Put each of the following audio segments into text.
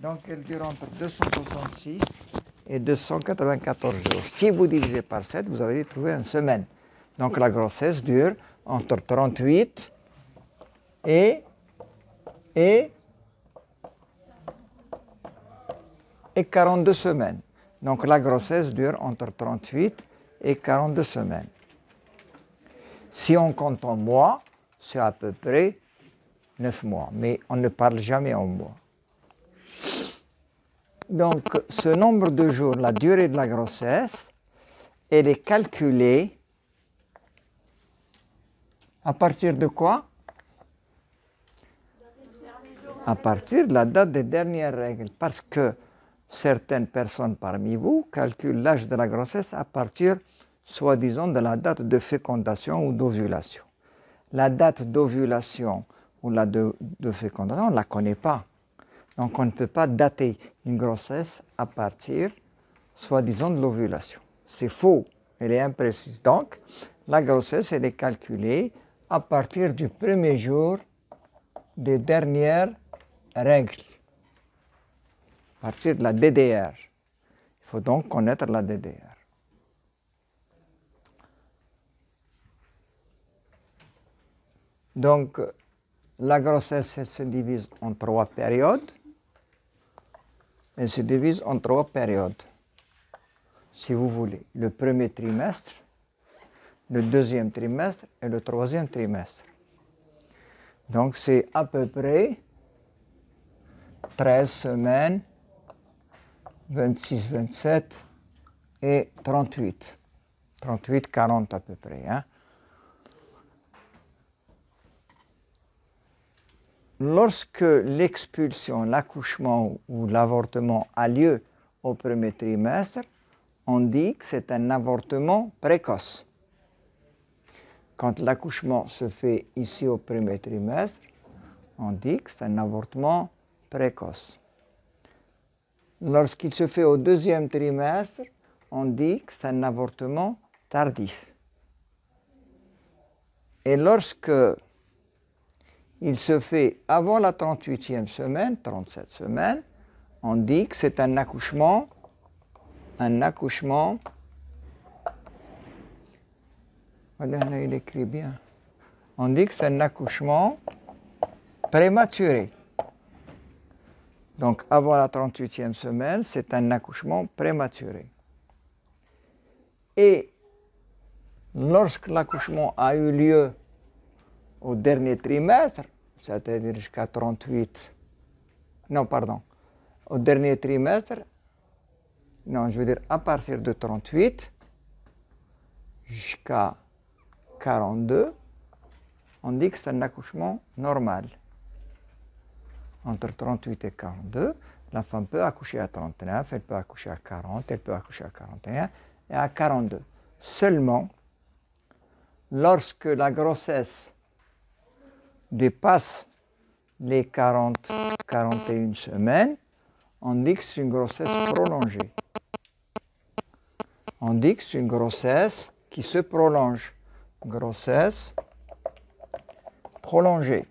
Donc, elle dure entre 266 et 294 jours. Si vous divisez par 7, vous allez trouver une semaine. Donc, la grossesse dure entre 38 et 42 semaines. Donc, la grossesse dure entre 38 et 42 semaines. Si on compte en mois, c'est à peu près 9 mois, mais on ne parle jamais en mois. Donc, ce nombre de jours, la durée de la grossesse, elle est calculée à partir de quoi? À partir de la date des dernières règles. Parce que certaines personnes parmi vous calculent l'âge de la grossesse à partir, soi-disant, de la date de fécondation ou d'ovulation. La date d'ovulation ou la de fécondation, on ne la connaît pas. Donc, on ne peut pas dater une grossesse à partir, soi-disant, de l'ovulation. C'est faux, elle est imprécise. Donc, la grossesse, elle est calculée à partir du premier jour des dernières règles, à partir de la DDR. Il faut donc connaître la DDR. Donc, la grossesse elle se divise en 3 périodes. Elle se divise en 3 périodes, si vous voulez. Le premier trimestre, le deuxième trimestre et le troisième trimestre. Donc, c'est à peu près 13 semaines, 26, 27 et 38. 38, 40 à peu près. Hein. Lorsque l'expulsion, l'accouchement ou l'avortement a lieu au premier trimestre, on dit que c'est un avortement précoce. Quand l'accouchement se fait ici au premier trimestre, on dit que c'est un avortement précoce. Lorsqu'il se fait au deuxième trimestre, on dit que c'est un avortement tardif. Et lorsque il se fait avant la 38e semaine, 37 semaines, on dit que c'est un accouchement, voilà, il écrit bien, on dit que c'est un accouchement prématuré. Donc avant la 38e semaine, c'est un accouchement prématuré. Et lorsque l'accouchement a eu lieu au dernier trimestre, c'est-à-dire jusqu'à 38, non, pardon, au dernier trimestre, non, je veux dire à partir de 38 jusqu'à 42, on dit que c'est un accouchement normal. Entre 38 et 42, la femme peut accoucher à 39, elle peut accoucher à 40, elle peut accoucher à 41 et à 42. Seulement, lorsque la grossesse dépasse les 40-41 semaines, on dit que c'est une grossesse prolongée. On dit que c'est une grossesse qui se prolonge. Grossesse prolongée.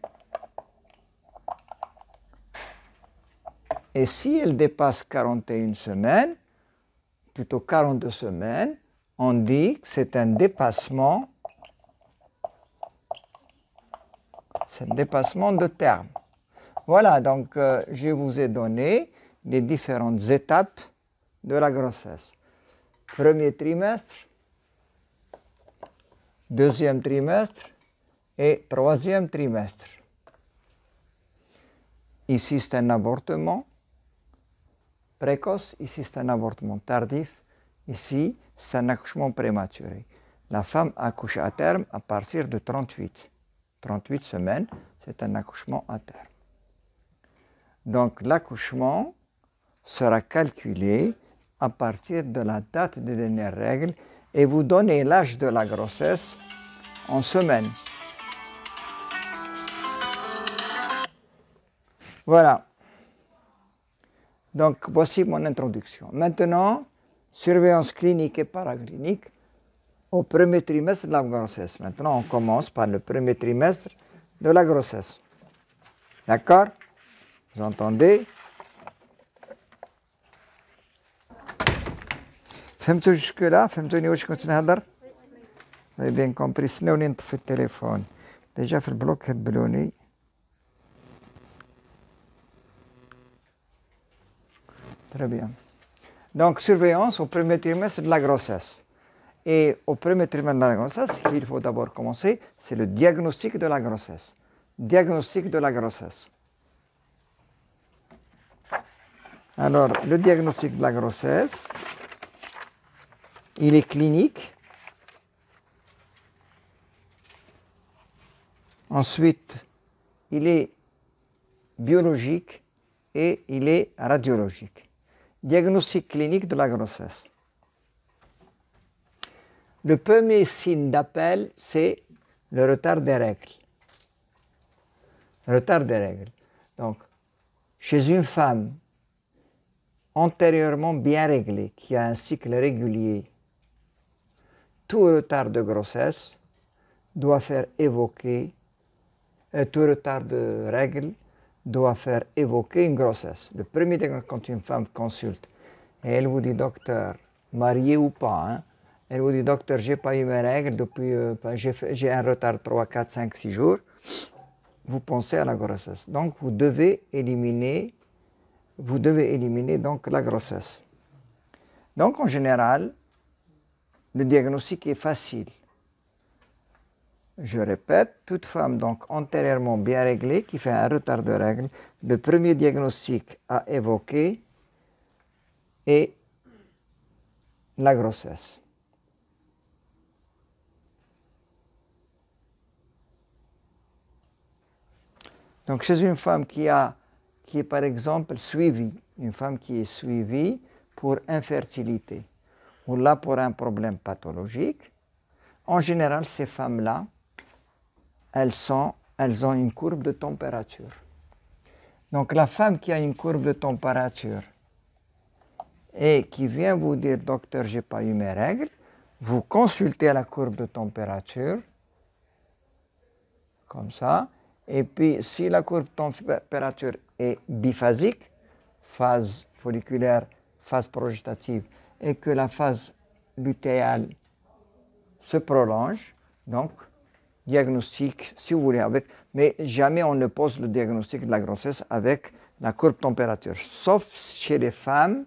Et si elle dépasse 41 semaines, plutôt 42 semaines, on dit que c'est un dépassement. C'est un dépassement de terme. Voilà, donc je vous ai donné les différentes étapes de la grossesse. Premier trimestre, deuxième trimestre et troisième trimestre. Ici, c'est un avortement précoce, ici, c'est un avortement tardif, ici, c'est un accouchement prématuré. La femme accouche à terme à partir de 38 semaines, c'est un accouchement à terme. Donc l'accouchement sera calculé à partir de la date des dernières règles et vous donnez l'âge de la grossesse en semaines. Voilà. Donc voici mon introduction. Maintenant, surveillance clinique et paraclinique au premier trimestre de la grossesse. Maintenant, on commence par le premier trimestre de la grossesse. D'accord? Vous entendez? فهمتوا jusque-là فهمتوني واش كنت نهضر vous avez bien compris سناوني نطفي التليفون ديجا في البلوك هبلوني très bien donc surveillance au premier trimestre de la grossesse et au premier trimestre de la grossesse il faut d'abord commencer c'est le diagnostic de la grossesse diagnostic de la grossesse. Alors, le diagnostic de la grossesse, il est clinique. Ensuite, il est biologique et il est radiologique. Diagnostic clinique de la grossesse. Le premier signe d'appel, c'est le retard des règles. Retard des règles. Donc, chez une femme antérieurement bien réglée, qui a un cycle régulier, tout retard de grossesse doit faire évoquer, tout retard de règles doit faire évoquer une grossesse. Le premier temps, quand une femme consulte, et elle vous dit, docteur, mariée ou pas, hein, elle vous dit, docteur, j'ai pas eu mes règles depuis, j'ai un retard 3, 4, 5, 6 jours, vous pensez à la grossesse. Donc, vous devez éliminer donc la grossesse. Donc, en général, le diagnostic est facile. Je répète, toute femme donc antérieurement bien réglée qui fait un retard de règles, le premier diagnostic à évoquer est la grossesse. Donc, chez une femme qui est par exemple suivie, une femme qui est suivie pour infertilité ou là pour un problème pathologique, en général, ces femmes-là, elles ont une courbe de température. Donc, la femme qui a une courbe de température et qui vient vous dire, docteur, j'ai pas eu mes règles, vous consultez la courbe de température, comme ça, et puis si la courbe de température est biphasique, phase folliculaire, phase progestative, et que la phase lutéale se prolonge, donc diagnostic, si vous voulez, avec, mais jamais on ne pose le diagnostic de la grossesse avec la courbe de température, sauf chez les femmes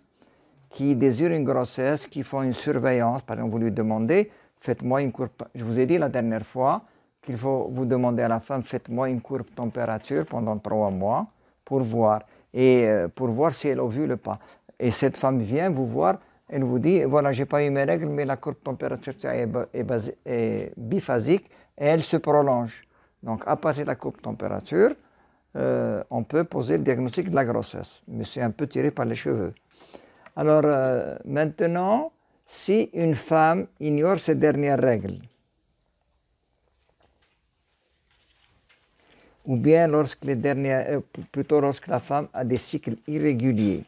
qui désirent une grossesse, qui font une surveillance. Par exemple, vous lui demandez, faites-moi une courbe, je vous ai dit la dernière fois qu'il faut vous demander à la femme, faites-moi une courbe de température pendant 3 mois pour voir, et pour voir si elle ovule ou pas. Et cette femme vient vous voir, elle vous dit, voilà, j'ai pas eu mes règles, mais la courbe de température est biphasique et elle se prolonge. Donc, à partir de la courbe de température, on peut poser le diagnostic de la grossesse, mais c'est un peu tiré par les cheveux. Alors, maintenant, si une femme ignore ses dernières règles, ou bien lorsque lorsque la femme a des cycles irréguliers,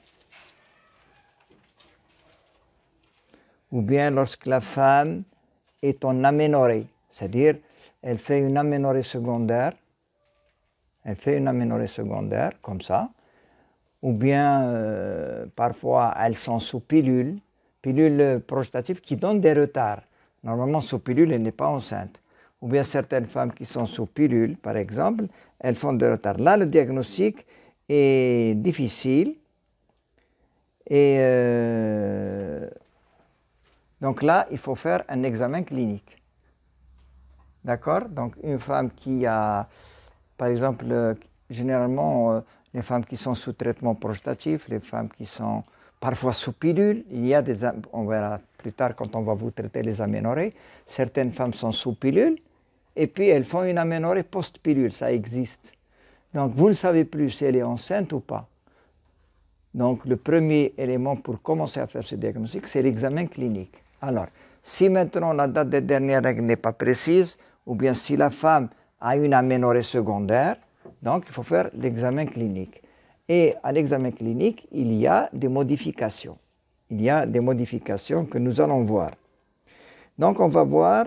ou bien lorsque la femme est en aménorrhée, c'est-à-dire elle fait une aménorrhée secondaire, comme ça, ou bien parfois elles sont sous pilule progestative qui donne des retards. Normalement, sous pilule, elle n'est pas enceinte. Ou bien certaines femmes qui sont sous pilule, par exemple, elles font des retards. Là, le diagnostic est difficile. Et donc là, il faut faire un examen clinique. D'accord? Donc une femme qui a, par exemple, généralement, les femmes qui sont sous traitement progestatif, les femmes qui sont parfois sous pilule, il y a des, on verra plus tard quand on va vous traiter les aménorrhées, certaines femmes sont sous pilule et puis elles font une aménorrhée post-pilule, ça existe. Donc vous ne savez plus si elle est enceinte ou pas. Donc le premier élément pour commencer à faire ce diagnostic, c'est l'examen clinique. Alors, si maintenant la date des dernières règles n'est pas précise, ou bien si la femme a une aménorrhée secondaire, donc il faut faire l'examen clinique. Et à l'examen clinique, il y a des modifications. Il y a des modifications que nous allons voir. Donc on va voir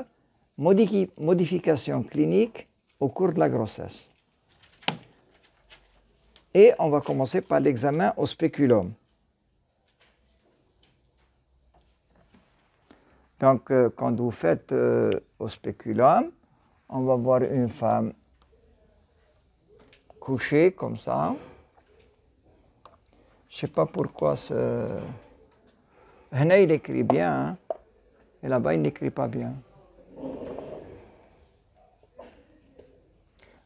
modifications cliniques au cours de la grossesse. Et on va commencer par l'examen au spéculum. Donc, quand vous faites au spéculum, on va voir une femme couchée comme ça. Je ne sais pas pourquoi ce... Hena, il écrit bien, hein? Et là-bas, il n'écrit pas bien.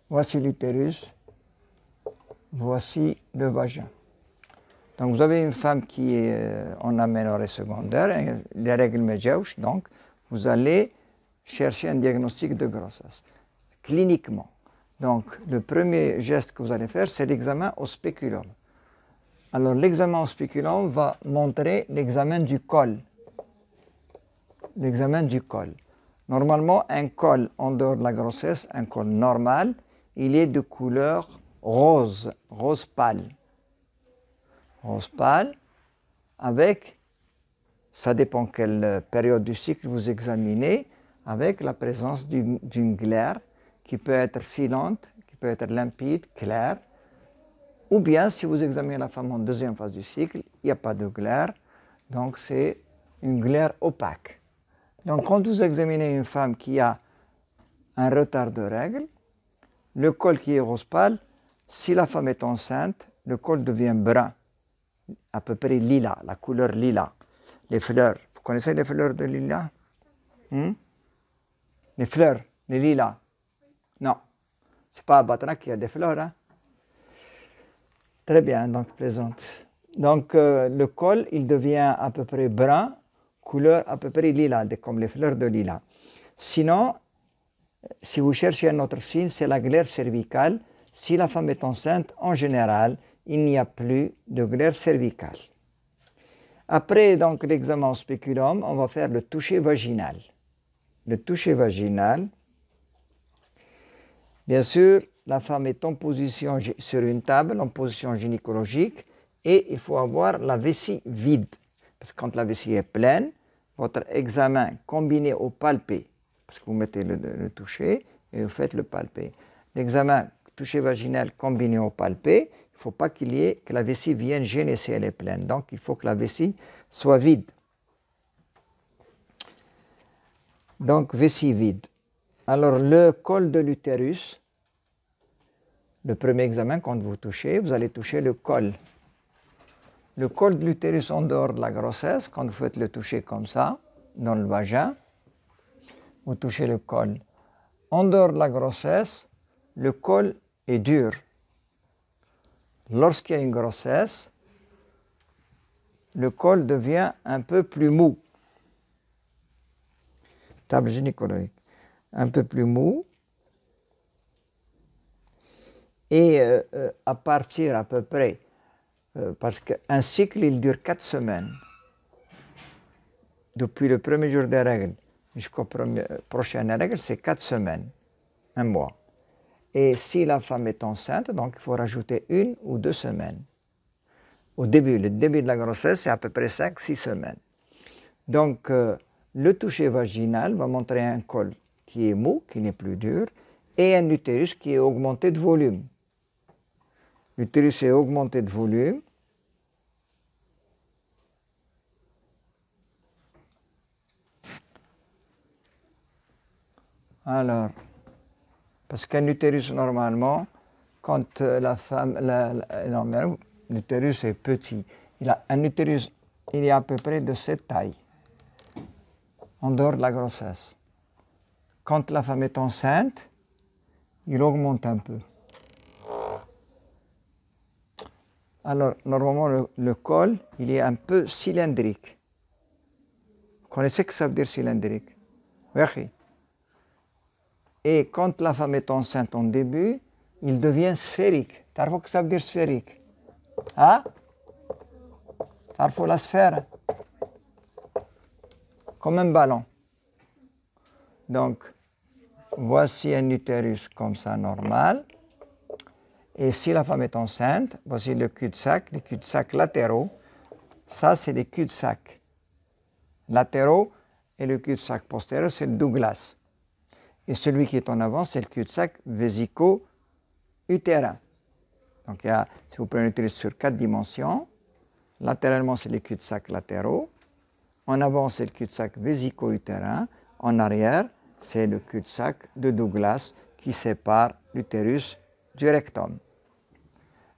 Voici l'utérus, voici le vagin. Donc, vous avez une femme qui est en aménorrhée secondaire, les règles médiouches, donc vous allez chercher un diagnostic de grossesse, cliniquement. Donc, le premier geste que vous allez faire, c'est l'examen au spéculum. Alors, l'examen au spéculum va montrer l'examen du col. L'examen du col. Normalement, un col en dehors de la grossesse, un col normal, il est de couleur rose, rose pâle. Rose pâle, avec, ça dépend quelle période du cycle vous examinez, avec la présence d'une glaire qui peut être filante, qui peut être limpide, claire, ou bien si vous examinez la femme en deuxième phase du cycle, il n'y a pas de glaire, donc c'est une glaire opaque. Donc quand vous examinez une femme qui a un retard de règles, le col qui est rose pâle, si la femme est enceinte, le col devient brun, à peu près lilas, la couleur lilas. Les fleurs, vous connaissez les fleurs de lilas? Les fleurs, les lilas? Non, c'est pas à Batra qu'il y a des fleurs. Hein? Très bien, donc plaisante. Donc le col, il devient à peu près brun, couleur à peu près lilas, comme les fleurs de lilas. Sinon, si vous cherchez un autre signe, c'est la glaire cervicale. Si la femme est enceinte, en général, il n'y a plus de glaire cervicale. Après donc l'examen au spéculum, on va faire le toucher vaginal. Le toucher vaginal, bien sûr, la femme est en position sur une table, en position gynécologique, et il faut avoir la vessie vide. Parce que quand la vessie est pleine, votre examen combiné au palpé, parce que vous mettez le toucher et vous faites le palpé. L'examen toucher vaginal combiné au palpé, il ne faut pas que la vessie vienne gêner si elle est pleine. Donc, il faut que la vessie soit vide. Donc, vessie vide. Alors, le col de l'utérus, le premier examen, quand vous touchez, vous allez toucher le col. Le col de l'utérus en dehors de la grossesse, quand vous faites le toucher comme ça, dans le vagin, vous touchez le col. En dehors de la grossesse, le col est dur. Lorsqu'il y a une grossesse, le col devient un peu plus mou. Table gynécologique. Un peu plus mou. Et à partir à peu près, parce qu'un cycle, il dure 4 semaines. Depuis le premier jour des règles jusqu'aux prochaines règles, c'est 4 semaines, un mois. Et si la femme est enceinte, donc il faut rajouter 1 ou 2 semaines. Le début de la grossesse, c'est à peu près 5-6 semaines. Donc, le toucher vaginal va montrer un col qui est mou, qui n'est plus dur, et un utérus qui est augmenté de volume. L'utérus est augmenté de volume. Alors, parce qu'un utérus, normalement, quand la femme, l'utérus est petit, un utérus, il est à peu près de cette taille, en dehors de la grossesse. Quand la femme est enceinte, il augmente un peu. Alors, normalement, le col, il est un peu cylindrique. Vous connaissez ce que ça veut dire cylindrique? Oui. Et quand la femme est enceinte en début, il devient sphérique. Tu sais ce que ça veut dire sphérique? Hein? Tu sais la sphère? Comme un ballon. Donc, voici un utérus comme ça, normal. Et si la femme est enceinte, voici le cul-de-sac, les cul-de-sac latéraux. Ça, c'est les cul-de-sac latéraux. Et le cul-de-sac postérieur, c'est le Douglas. Et celui qui est en avant, c'est le cul-de-sac vésico-utérin. Donc, si vous prenez l'utérus sur 4 dimensions, latéralement, c'est les cul-de-sac latéraux. En avant, c'est le cul-de-sac vésico-utérin. En arrière, c'est le cul-de-sac de Douglas qui sépare l'utérus du rectum.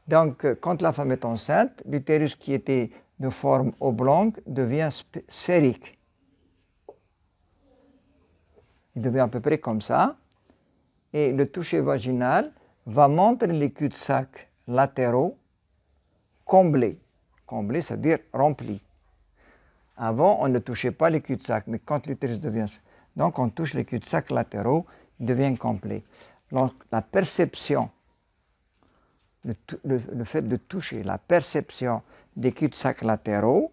Donc, quand la femme est enceinte, l'utérus qui était de forme oblongue devient sphérique. Il devient à peu près comme ça. Et le toucher vaginal va montrer les cul-de-sac latéraux comblés. Comblés, ça veut dire remplis. Avant, on ne touchait pas les cul-de-sac, mais quand l'utérus devient... Donc, on touche les cul-de-sac latéraux, ils deviennent complets. Donc, la perception, le fait de toucher, la perception des cul-de-sac latéraux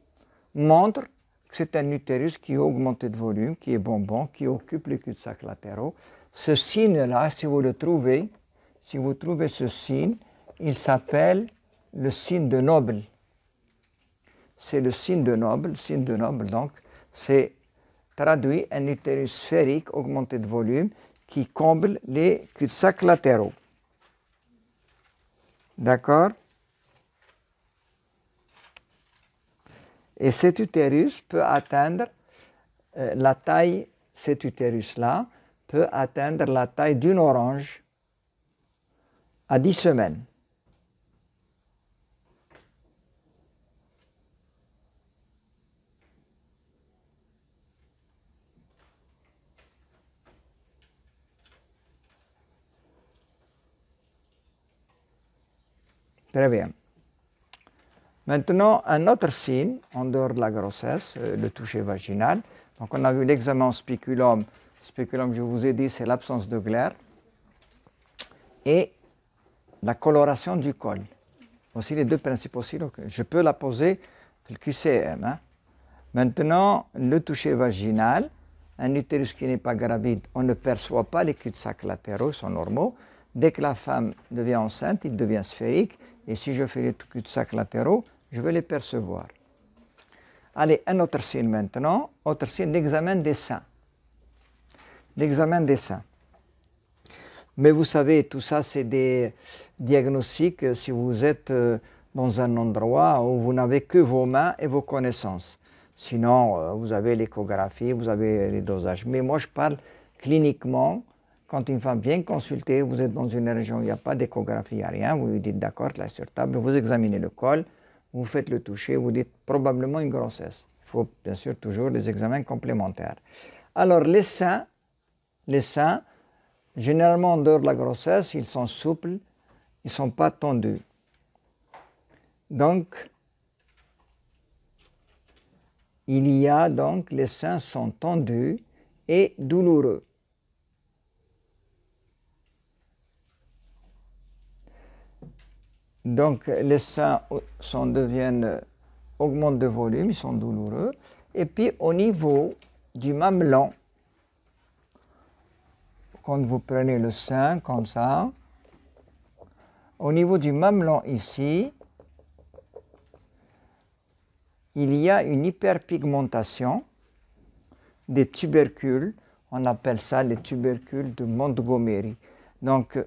montre que c'est un utérus qui est augmenté de volume, qui est bonbon, qui occupe les cul-de-sac latéraux. Ce signe-là, si vous le trouvez, si vous trouvez ce signe, il s'appelle le signe de Noble. C'est le signe de Noble. Le signe de Noble, donc, c'est traduit un utérus sphérique augmenté de volume qui comble les cul-de-sac latéraux. D'accord? Et cet utérus peut atteindre la taille, cet utérus-là peut atteindre la taille d'une orange à 10 semaines. Très bien. Maintenant, un autre signe, en dehors de la grossesse, le toucher vaginal. Donc, on a vu l'examen spéculum. Spéculum, je vous ai dit, c'est l'absence de glaire. Et la coloration du col. Aussi les deux principaux signes. Je peux la poser le QCM. Hein. Maintenant, le toucher vaginal. Un utérus qui n'est pas gravide, on ne perçoit pas les cul-de-sac latéraux, ils sont normaux. Dès que la femme devient enceinte, il devient sphérique. Et si je fais les cul-de-sac latéraux, je vais les percevoir. Allez, un autre signe maintenant. Autre signe, l'examen des seins. L'examen des seins. Mais vous savez, tout ça, c'est des diagnostics si vous êtes dans un endroit où vous n'avez que vos mains et vos connaissances. Sinon, vous avez l'échographie, vous avez les dosages. Mais moi, je parle cliniquement. Quand une femme vient consulter, vous êtes dans une région où il n'y a pas d'échographie, il n'y a rien, vous lui dites d'accord, là sur table, vous examinez le col, vous faites le toucher, vous dites probablement une grossesse. Il faut bien sûr toujours les examens complémentaires. Alors les seins, généralement en dehors de la grossesse, ils sont souples, ils ne sont pas tendus. Donc, les seins sont tendus et douloureux. Donc, les seins augmentent de volume, ils sont douloureux. Et puis, au niveau du mamelon, quand vous prenez le sein comme ça, au niveau du mamelon ici, il y a une hyperpigmentation des tubercules. On appelle ça les tubercules de Montgomery. Donc,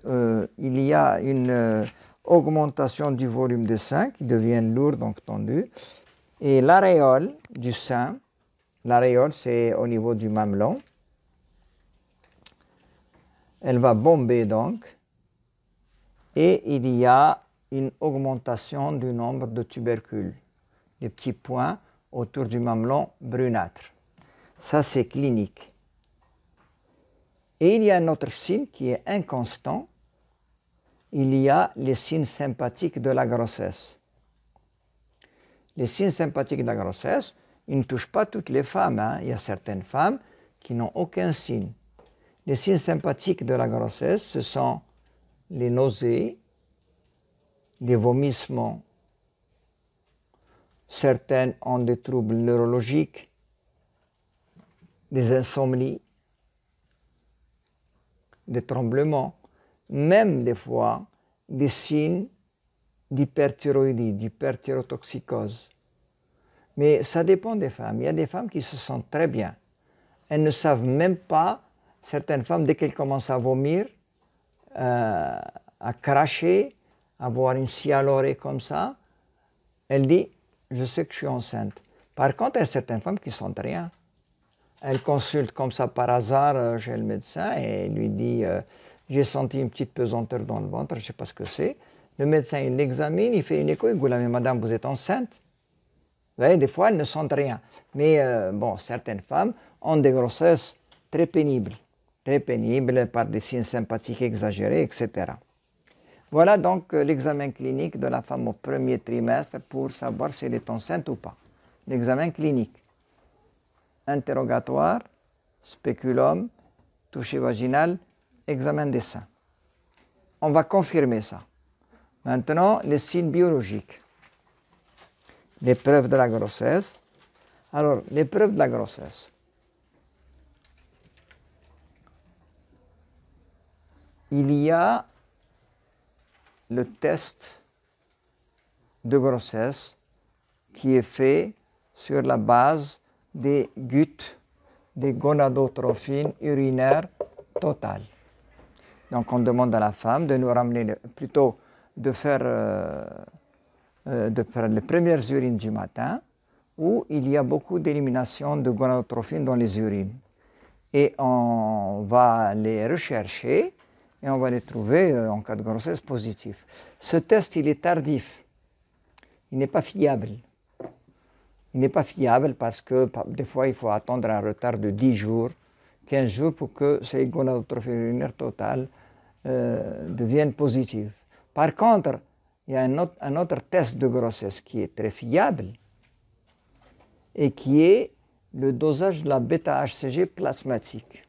il y a une augmentation du volume des seins qui deviennent lourds, donc tendus. Et l'aréole du sein, l'aréole c'est au niveau du mamelon, elle va bomber donc. Et il y a une augmentation du nombre de tubercules, les petits points autour du mamelon brunâtre. Ça c'est clinique. Et il y a un autre signe qui est inconstant. Il y a les signes sympathiques de la grossesse. Les signes sympathiques de la grossesse, ils ne touchent pas toutes les femmes. Hein. Il y a certaines femmes qui n'ont aucun signe. Les signes sympathiques de la grossesse, ce sont les nausées, les vomissements. Certaines ont des troubles neurologiques, des insomnies, des tremblements, même des fois des signes d'hyperthyroïdie, d'hyperthyrotoxicose. Mais ça dépend des femmes. Il y a des femmes qui se sentent très bien. Elles ne savent même pas, certaines femmes, dès qu'elles commencent à vomir, à cracher, à avoir une scialorée comme ça, elles disent « je sais que je suis enceinte ». Par contre, il y a certaines femmes qui ne sentent rien. Elles consultent comme ça par hasard chez le médecin et lui dit j'ai senti une petite pesanteur dans le ventre, je ne sais pas ce que c'est. Le médecin, il l'examine, il fait une écho, il dit mais madame, vous êtes enceinte. Vous voyez, des fois, elles ne sentent rien. Mais bon, certaines femmes ont des grossesses très pénibles par des signes sympathiques exagérés, etc. Voilà donc l'examen clinique de la femme au premier trimestre pour savoir si elle est enceinte ou pas. L'examen clinique. Interrogatoire, spéculum, toucher vaginal, examen des seins. On va confirmer ça. Maintenant, les signes biologiques. L'épreuve de la grossesse. Alors, l'épreuve de la grossesse. Il y a le test de grossesse qui est fait sur la base des GUT, des gonadotrophines urinaires totales. Donc on demande à la femme de nous ramener, plutôt de faire les premières urines du matin, où il y a beaucoup d'élimination de gonadotrophines dans les urines. Et on va les rechercher et on va les trouver en cas de grossesse positive. Ce test, il est tardif. Il n'est pas fiable. Il n'est pas fiable parce que des fois, il faut attendre un retard de 10 jours, 15 jours pour que ces gonadotrophines urinaires totales deviennent positives. Par contre, il y a un autre test de grossesse qui est très fiable et qui est le dosage de la bêta-HCG plasmatique.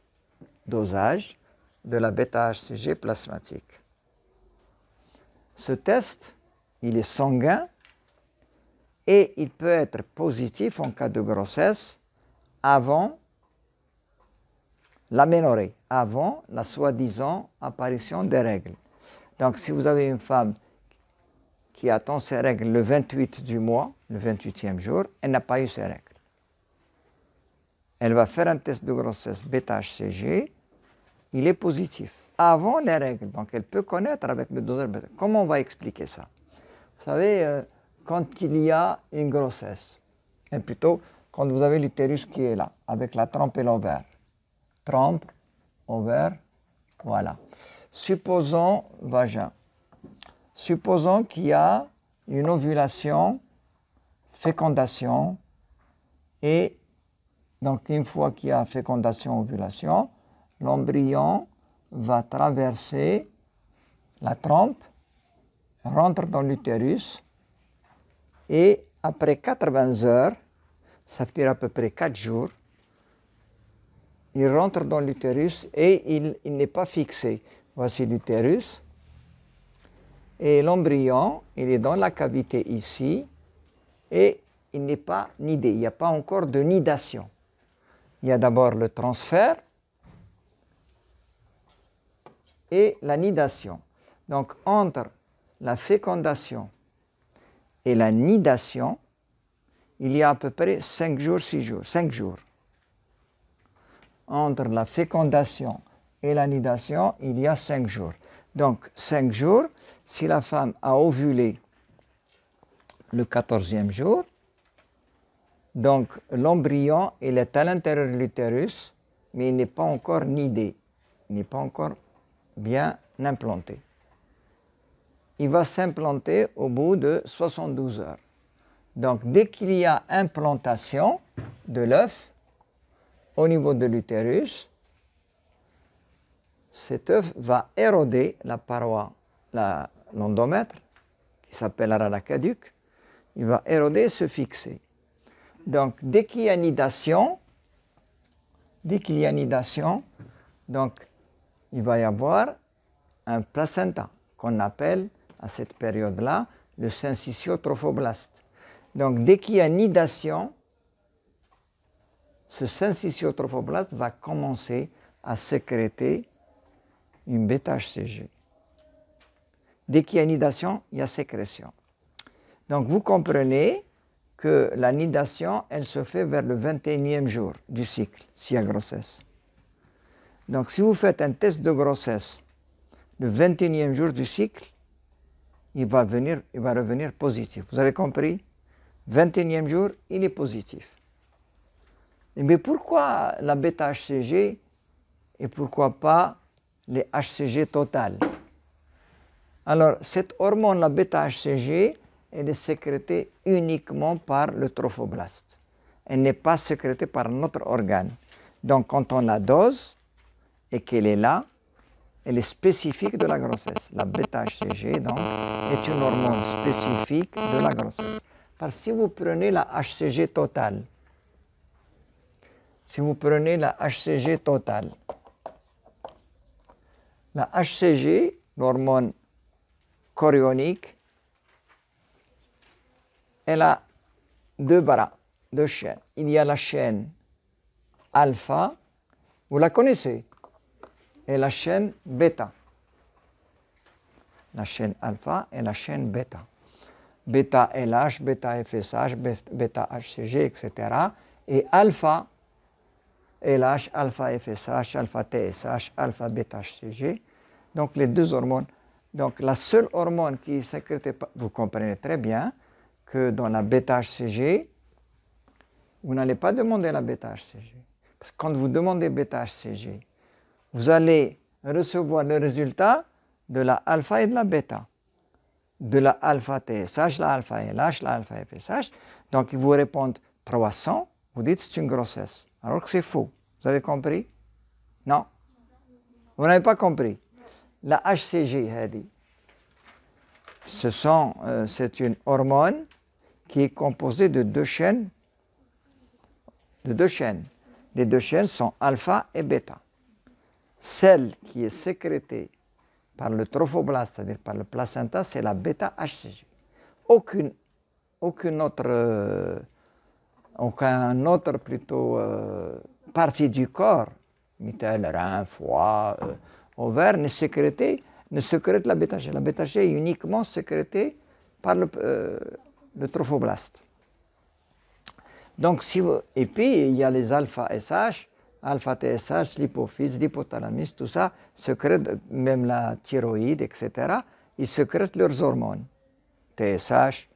Dosage de la bêta-HCG plasmatique. Ce test, il est sanguin et il peut être positif en cas de grossesse avant l'aménorrhée, avant la soi-disant apparition des règles. Donc si vous avez une femme qui attend ses règles le 28 du mois, le 28e jour, elle n'a pas eu ses règles. Elle va faire un test de grossesse bêta-HCG, il est positif avant les règles, donc elle peut connaître avec le dosage bêta. Comment on va expliquer ça? Vous savez, quand il y a une grossesse, et plutôt quand vous avez l'utérus qui est là, avec la trompe et l'ovaire. Trompe, ovaire, voilà. Supposons vagin. Supposons qu'il y a une ovulation, fécondation, et donc une fois qu'il y a fécondation, ovulation, l'embryon va traverser la trompe, rentre dans l'utérus, et après 80 heures, ça veut dire à peu près 4 jours, il rentre dans l'utérus et il n'est pas fixé. Voici l'utérus. Et l'embryon, il est dans la cavité ici et il n'est pas nidé. Il n'y a pas encore de nidation. Il y a d'abord le transfert et la nidation. Donc entre la fécondation et la nidation, il y a à peu près 5 jours, 6 jours, 5 jours. Entre la fécondation et la nidation, il y a 5 jours. Donc 5 jours, si la femme a ovulé le 14e jour, donc l'embryon, il est à l'intérieur de l'utérus, mais il n'est pas encore nidé, il n'est pas encore bien implanté. Il va s'implanter au bout de 72 heures. Donc dès qu'il y a implantation de l'œuf au niveau de l'utérus, cet œuf va éroder la paroi, l'endomètre, qui s'appellera l'aqueduc, il va éroder et se fixer. Donc dès qu'il y a nidation, donc il va y avoir un placenta qu'on appelle à cette période-là le syncytiotrophoblaste. Donc dès qu'il y a nidation, ce syncytiotrophoblaste va commencer à sécréter une bêta-HCG. Dès qu'il y a nidation, il y a sécrétion. Donc vous comprenez que la nidation, elle se fait vers le 21e jour du cycle, s'il y a grossesse. Donc si vous faites un test de grossesse le 21e jour du cycle, il va revenir positif. Vous avez compris? 21e jour, il est positif. Mais pourquoi la bêta-HCG et pourquoi pas les HCG totales? Alors, cette hormone, la bêta-HCG, elle est sécrétée uniquement par le trophoblaste. Elle n'est pas sécrétée par notre organe. Donc, quand on la dose et qu'elle est là, elle est spécifique de la grossesse. La bêta-HCG, donc, est une hormone spécifique de la grossesse. Parce que si vous prenez la HCG totale, la HCG, l'hormone chorionique, elle a deux bras, deux chaînes. Il y a la chaîne alpha, vous la connaissez, et la chaîne bêta. La chaîne alpha et la chaîne bêta. Bêta LH, bêta FSH, bêta HCG, etc. Et alpha LH, alpha FSH, alpha TSH, alpha bêta HCG. Donc les deux hormones. Donc la seule hormone qui est sécrétée, vous comprenez très bien que dans la bêta HCG, vous n'allez pas demander la bêta HCG. Parce que quand vous demandez bêta HCG, vous allez recevoir le résultat de la alpha et de la bêta. De la alpha TSH, la alpha LH, la alpha FSH. Donc ils vous répondent 300, vous dites c'est une grossesse. Alors que c'est faux. Vous avez compris? Non? Vous n'avez pas compris? La HCG, c'est une hormone qui est composée de deux chaînes. Les deux chaînes sont alpha et bêta. Celle qui est sécrétée par le trophoblaste, c'est-à-dire par le placenta, c'est la bêta-HCG. Aucun autre plutôt partie du corps, tel rein, foie, ovaire, ne sécrète la bêta-HCG. La bêta-HCG est uniquement sécrétée par le trophoblaste. Donc, et puis, il y a les alpha-SH, alpha-TSH, l'hypophyse, l'hypothalamus, tout ça, sécrète, même la thyroïde, etc. Ils sécrètent leurs hormones. TSH,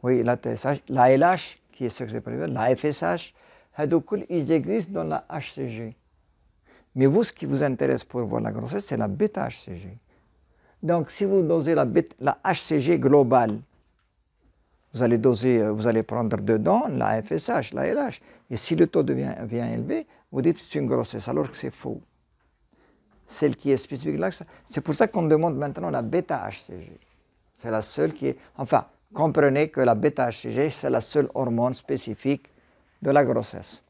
oui, la TSH, la LH, qui est sécrétée par la FSH, ils existent dans la HCG. Mais vous, ce qui vous intéresse pour voir la grossesse, c'est la bêta-HCG. Donc, si vous dosez la HCG globale, vous allez prendre dedans la FSH, la LH. Et si le taux devient élevé, vous dites que c'est une grossesse, alors que c'est faux. Celle qui est spécifique là, c'est pour ça qu'on demande maintenant la bêta-HCG. C'est la seule qui est... Enfin, comprenez que la bêta-HCG, c'est la seule hormone spécifique de la grossesse.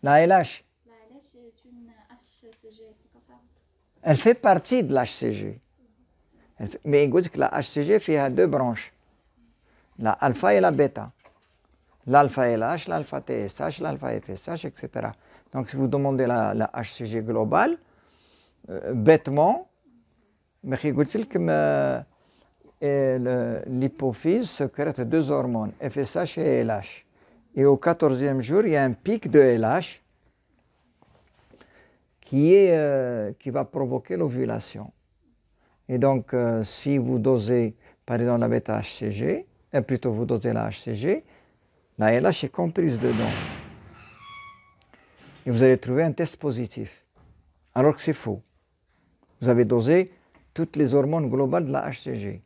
La LH. Elle fait partie de l'HCG. Mais il dit que la HCG fait deux branches. La alpha et la bêta. L'alpha LH, l'alpha TSH, l'alpha FSH, etc. Donc si vous demandez la HCG globale, bêtement, mais il dit que l'hypophyse sécrète deux hormones, FSH et LH. Et au 14e jour, il y a un pic de LH qui va provoquer l'ovulation. Et donc, si vous dosez, par exemple, la bêta-HCG, plutôt vous dosez la HCG, la LH est comprise dedans. Et vous allez trouver un test positif. Alors que c'est faux. Vous avez dosé toutes les hormones globales de la HCG.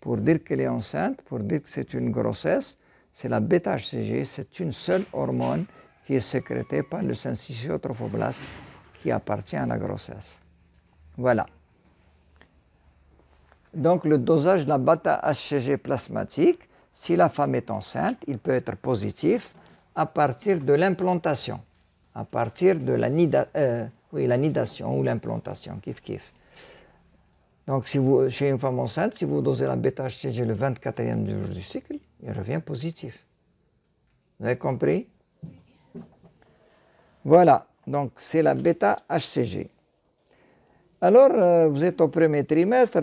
Pour dire qu'elle est enceinte, pour dire que c'est une grossesse, c'est la bêta-HCG, c'est une seule hormone qui est sécrétée par le syncytiotrophoblaste qui appartient à la grossesse. Voilà. Donc le dosage de la bêta-HCG plasmatique, si la femme est enceinte, il peut être positif à partir de l'implantation, à partir de la nidation ou l'implantation, kiff. Donc chez une femme enceinte, si vous dosez la bêta-HCG le 24e jour du cycle, il revient positif. Vous avez compris? Voilà. Donc, c'est la bêta-HCG. Alors, vous êtes au premier trimestre,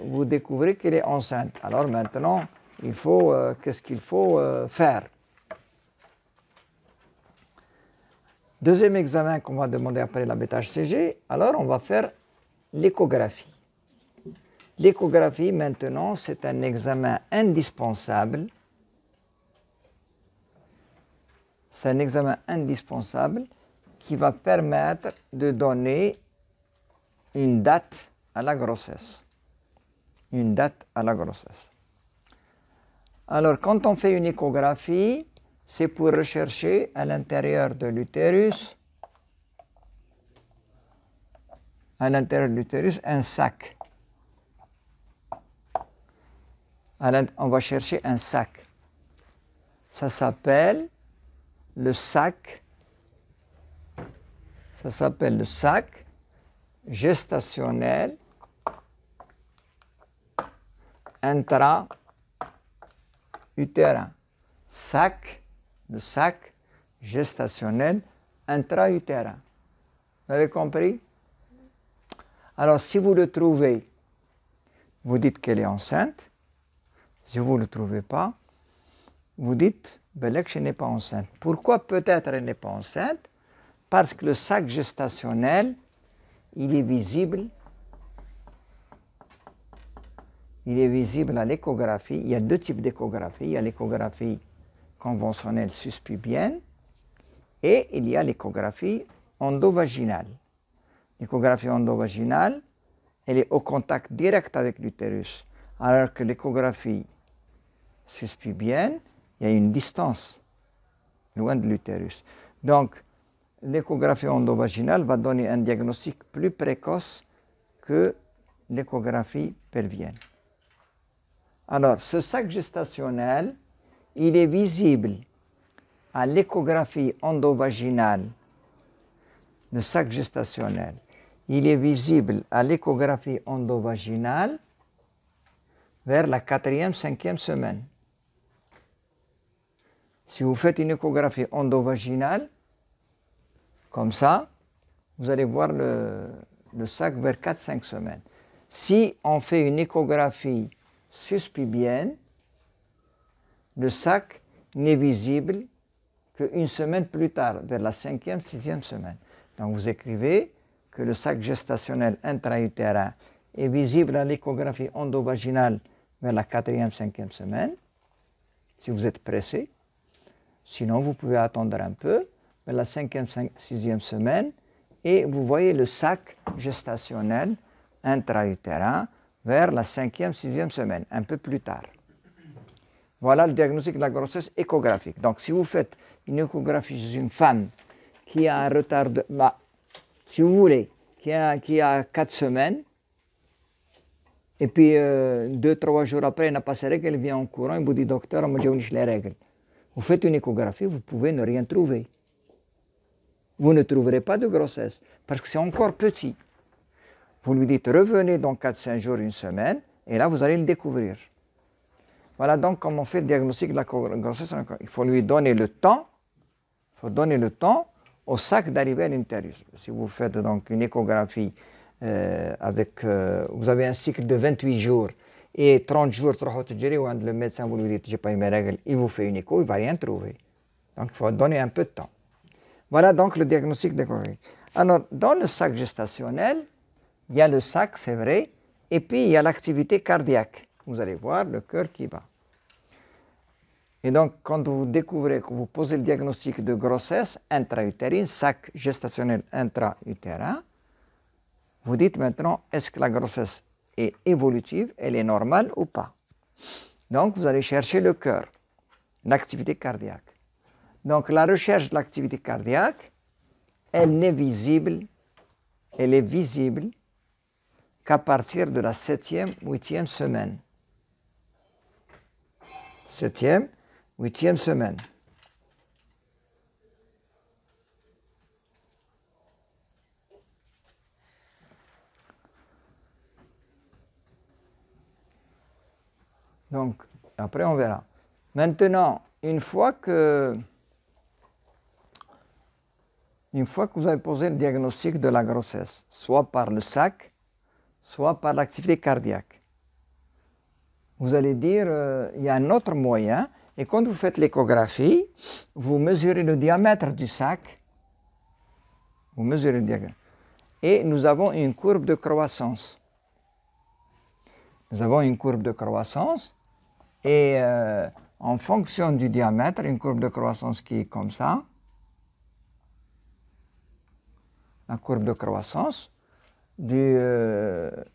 vous découvrez qu'elle est enceinte. Alors maintenant, qu'est-ce qu'il faut faire? Deuxième examen qu'on va demander après la bêta-HCG, alors on va faire l'échographie. L'échographie, maintenant, c'est un examen indispensable. C'est un examen indispensable qui va permettre de donner une date à la grossesse. Une date à la grossesse. Alors, quand on fait une échographie, c'est pour rechercher à l'intérieur de l'utérus, un sac. On va chercher un sac. Ça s'appelle le sac. Ça s'appelle le sac gestationnel intra-utérin. Le sac gestationnel intra-utérin. Vous avez compris? Alors, si vous le trouvez, vous dites qu'elle est enceinte. Si vous ne le trouvez pas, vous dites que je n'ai pas enceinte. Pourquoi peut-être elle n'est pas enceinte? Parce que le sac gestationnel, il est visible. Il est visible à l'échographie. Il y a deux types d'échographie. Il y a l'échographie conventionnelle suspubienne et il y a l'échographie endovaginale. L'échographie endovaginale, elle est au contact direct avec l'utérus, alors que l'échographie suspubienne, il y a une distance loin de l'utérus. Donc, l'échographie endovaginale va donner un diagnostic plus précoce que l'échographie pelvienne. Alors, ce sac gestationnel, il est visible à l'échographie endovaginale. Le sac gestationnel, il est visible à l'échographie endovaginale vers la 4e, 5e semaine. Si vous faites une échographie endovaginale, comme ça, vous allez voir le sac vers 4-5 semaines. Si on fait une échographie suspubienne, le sac n'est visible qu'une semaine plus tard, vers la 5e, 6e semaine. Donc vous écrivez que le sac gestationnel intra-utérin est visible à l'échographie endovaginale vers la 4e, 5e semaine, si vous êtes pressé. Sinon, vous pouvez attendre un peu, vers la 5e, 6e semaine, et vous voyez le sac gestationnel intra-utérin vers la 5e, 6e semaine, un peu plus tard. Voilà le diagnostic de la grossesse échographique. Donc, si vous faites une échographie chez une femme qui a un retard de, si vous voulez, qui a 4 semaines, et puis 2-3 jours après, elle n'a pas ses règles, elle vient en courant, et vous dit, docteur, on m'a dit les règles. Vous faites une échographie, vous pouvez ne rien trouver. Vous ne trouverez pas de grossesse, parce que c'est encore petit. Vous lui dites, revenez dans 4-5 jours, une semaine, et là, vous allez le découvrir. Voilà donc comment on fait le diagnostic de la grossesse. Il faut lui donner le temps, au sac d'arriver à l'utérus. Si vous faites donc une échographie vous avez un cycle de 28 jours et 30 jours, le médecin vous lui dites, j'ai pas eu mes règles, il vous fait une écho, il ne va rien trouver. Donc il faut donner un peu de temps. Voilà donc le diagnostic d'échographie. Alors, dans le sac gestationnel, il y a le sac, c'est vrai, et puis il y a l'activité cardiaque. Vous allez voir le cœur qui bat. Et donc, quand vous découvrez que vous posez le diagnostic de grossesse intra-utérine, sac gestationnel intra-utérin, vous dites maintenant, est-ce que la grossesse est évolutive, elle est normale ou pas? Donc, vous allez chercher le cœur, l'activité cardiaque. Donc, la recherche de l'activité cardiaque, elle est visible qu'à partir de la 7e, 8e semaine. 7e, 8e semaine. Donc, après on verra. Maintenant, une fois que vous avez posé le diagnostic de la grossesse, soit par le sac, soit par l'activité cardiaque, vous allez dire, il y a un autre moyen, et quand vous faites l'échographie, vous mesurez le diamètre du sac, Vous mesurez le diagone. Et nous avons une courbe de croissance. Nous avons une courbe de croissance et en fonction du diamètre, une courbe de croissance qui est comme ça. La courbe de croissance du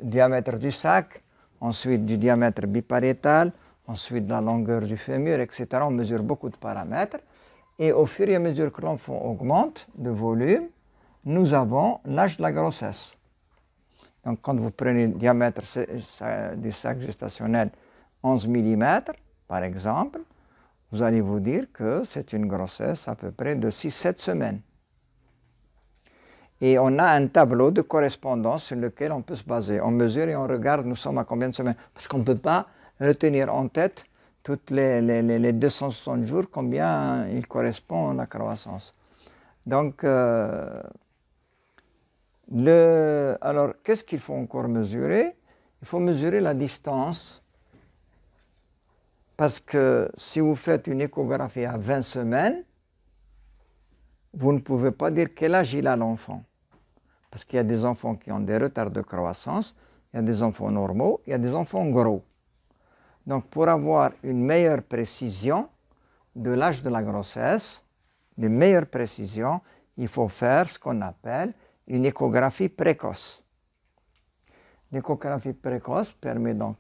diamètre du sac, ensuite du diamètre bipariétal, ensuite de la longueur du fémur, etc. On mesure beaucoup de paramètres. Et au fur et à mesure que l'enfant augmente de volume, nous avons l'âge de la grossesse. Donc quand vous prenez le diamètre du sac gestationnel 11 mm, par exemple, vous allez vous dire que c'est une grossesse à peu près de 6-7 semaines. Et on a un tableau de correspondance sur lequel on peut se baser. On mesure et on regarde, nous sommes à combien de semaines. Parce qu'on ne peut pas retenir en tête toutes les 260 jours, combien il correspond à la croissance. Donc, alors, qu'est-ce qu'il faut encore mesurer? Il faut mesurer la distance. Parce que si vous faites une échographie à 20 semaines, vous ne pouvez pas dire quel âge il a l'enfant. Parce qu'il y a des enfants qui ont des retards de croissance, il y a des enfants normaux, il y a des enfants gros. Donc pour avoir une meilleure précision de l'âge de la grossesse, une meilleure précision, il faut faire ce qu'on appelle une échographie précoce. L'échographie précoce permet donc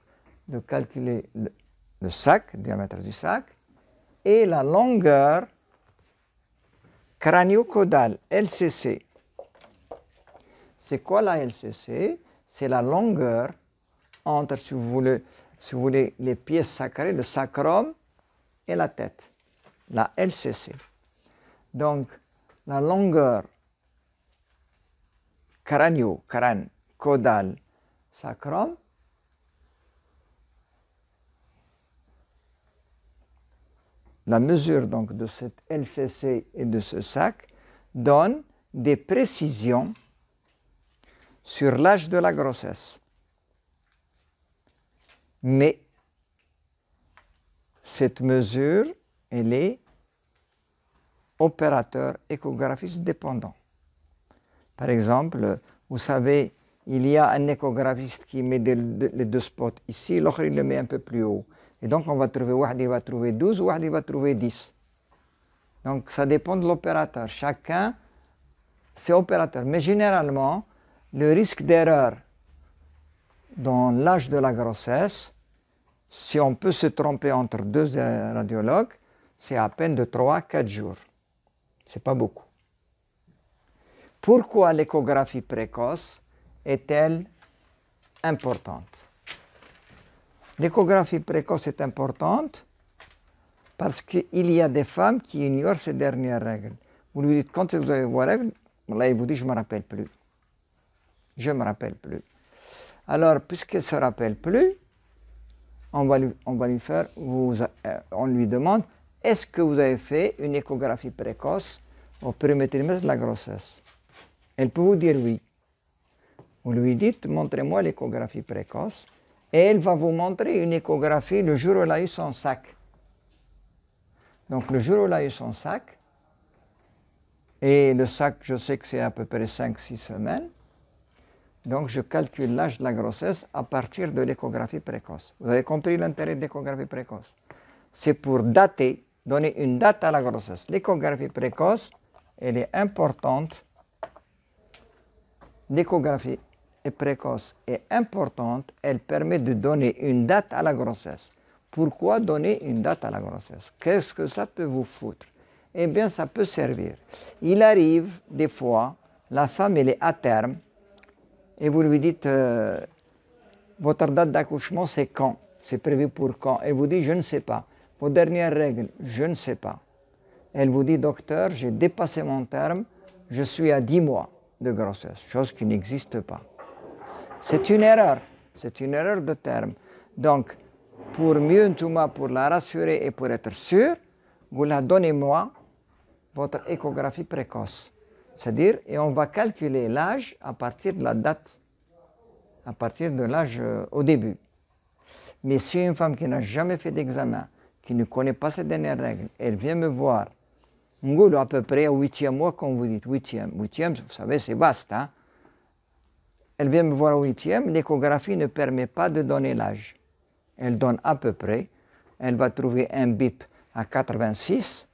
de calculer le sac, le diamètre du sac, et la longueur crânio-caudale, LCC. C'est quoi la LCC? C'est la longueur entre, si vous voulez, les pièces sacrées, le sacrum et la tête, la LCC. Donc, la longueur crâne, caudale, sacrum, la mesure donc de cette LCC et de ce sac donne des précisions sur l'âge de la grossesse. Mais cette mesure, elle est opérateur échographiste dépendant. Par exemple, vous savez, il y a un échographiste qui met les deux spots ici, l'autre il le met un peu plus haut. Et donc on va trouver, il va trouver 12, il va trouver 10. Donc ça dépend de l'opérateur. Chacun, c'est opérateur. Mais généralement, le risque d'erreur dans l'âge de la grossesse, si on peut se tromper entre deux radiologues, c'est à peine de 3 à 4 jours. Ce n'est pas beaucoup. Pourquoi l'échographie précoce est-elle importante? L'échographie précoce est importante parce qu'il y a des femmes qui ignorent ces dernières règles. Vous lui dites, quand vous avez vos règles, là il vous dit, je ne me rappelle plus. Je ne me rappelle plus. Alors, puisqu'elle ne se rappelle plus, on lui demande, est-ce que vous avez fait une échographie précoce au premier trimestre de la grossesse? Elle peut vous dire oui. Vous lui dites, montrez-moi l'échographie précoce, et elle va vous montrer une échographie le jour où elle a eu son sac. Donc le jour où elle a eu son sac, et le sac, je sais que c'est à peu près 5-6 semaines, donc je calcule l'âge de la grossesse à partir de l'échographie précoce. Vous avez compris l'intérêt de l'échographie précoce? C'est pour dater, donner une date à la grossesse. L'échographie précoce, elle est importante. L'échographie précoce est importante, elle permet de donner une date à la grossesse. Pourquoi donner une date à la grossesse? Qu'est-ce que ça peut vous foutre? Eh bien, ça peut servir. Il arrive des fois, la femme elle est à terme, et vous lui dites, votre date d'accouchement c'est quand? C'est prévu pour quand? Elle vous dit, je ne sais pas. Vos dernières règles, je ne sais pas. Elle vous dit, docteur, j'ai dépassé mon terme, je suis à 10 mois de grossesse, chose qui n'existe pas. C'est une erreur de terme. Donc, pour mieux, pour la rassurer et pour être sûr, vous la donnez-moi, votre échographie précoce. C'est-à-dire, et on va calculer l'âge à partir de la date, à partir de l'âge au début. Mais si une femme qui n'a jamais fait d'examen, qui ne connaît pas ses dernières règles, elle vient me voir On à peu près au 8e mois, comme vous dites, 8e. 8e, vous savez, c'est vaste. Hein? Elle vient me voir au 8e, l'échographie ne permet pas de donner l'âge. Elle donne à peu près. Elle va trouver un bip à 86,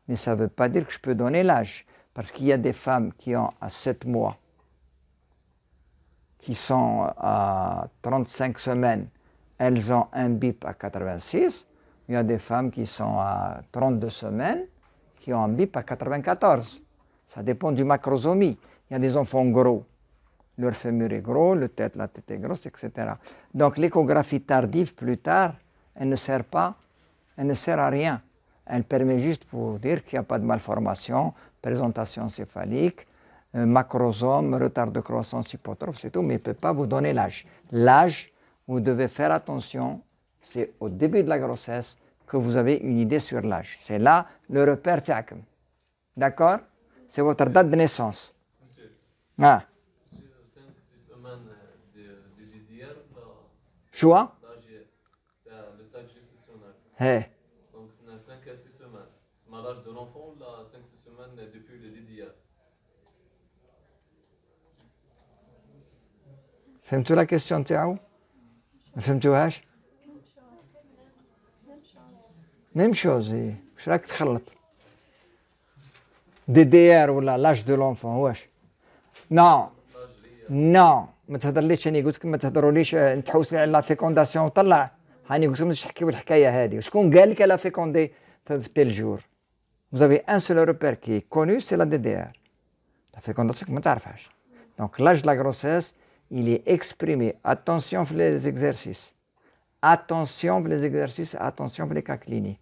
mais ça ne veut pas dire que je peux donner l'âge. Parce qu'il y a des femmes qui ont à 7 mois, qui sont à 35 semaines, elles ont un bip à 86. Il y a des femmes qui sont à 32 semaines, qui ont un bip à 94. Ça dépend du macrosomie. Il y a des enfants gros. Leur fémur est gros, la tête est grosse, etc. Donc l'échographie tardive, plus tard, elle ne sert pas, elle ne sert à rien. Elle permet juste pour dire qu'il n'y a pas de malformation, présentation céphalique, macrosome, retard de croissance hypotrophe, c'est tout, mais elle ne peut pas vous donner l'âge. L'âge, vous devez faire attention, c'est au début de la grossesse que vous avez une idée sur l'âge. C'est là le repère TACM. D'accord? C'est votre date de naissance. Monsieur, Ah. monsieur 5-6 semaines de DDR, Choix? le sac gestationnel. Hey. Donc, on a 5 à 6 semaines. C'est l'âge de l'enfant, là, 5-6 semaines depuis le DDR. فهمتوا la question تاعو؟ ما فهمتوهاش؟ ميم شوز ايه واش راك تخلط؟ دي دي ار ولا لاج دو لونفون واش؟ نو نو ما تهضرليش انا قلت لك ما تهضروليش تحوس لي على لا فيكونداسيون وطلع هاني قلت لكم باش تحكيو الحكايه هذه شكون قال لك لا فيكوندي في تيل جور؟ Vous avez un seul repère qui est connu, c'est la DDR. La fécondation, comment tu fais? Donc l'âge de la grossesse, il est exprimé. Attention pour les exercices. Attention pour les exercices, attention pour les cas cliniques.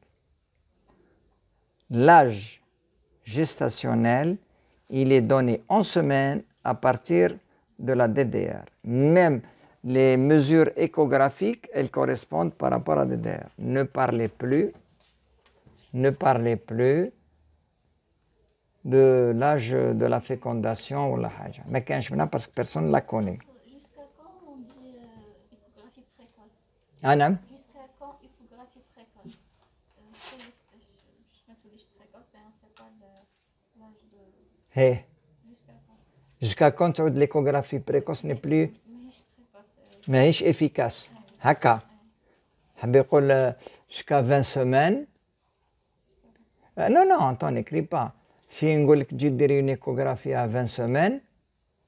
L'âge gestationnel, il est donné en semaine à partir de la DDR. Même les mesures échographiques, elles correspondent par rapport à la DDR. Ne parlez plus de l'âge de la fécondation ou la haja. Mais quand je parce que personne ne la connaît. Jusqu'à quand on dit échographie précoce? Ah non? Jusqu'à quand échographie précoce? Je mets tous les précoces, on sait pas l'âge de... Hey. Jusqu'à quand? Jusqu'à quand l'échographie précoce n'est plus ماهيش précoce. ماهيش efficace. هكا. حاب يقول jusqu'à 20 semaines. Non, attends, n'écris pas. Si on dit que tu dirais une échographie à 20 semaines,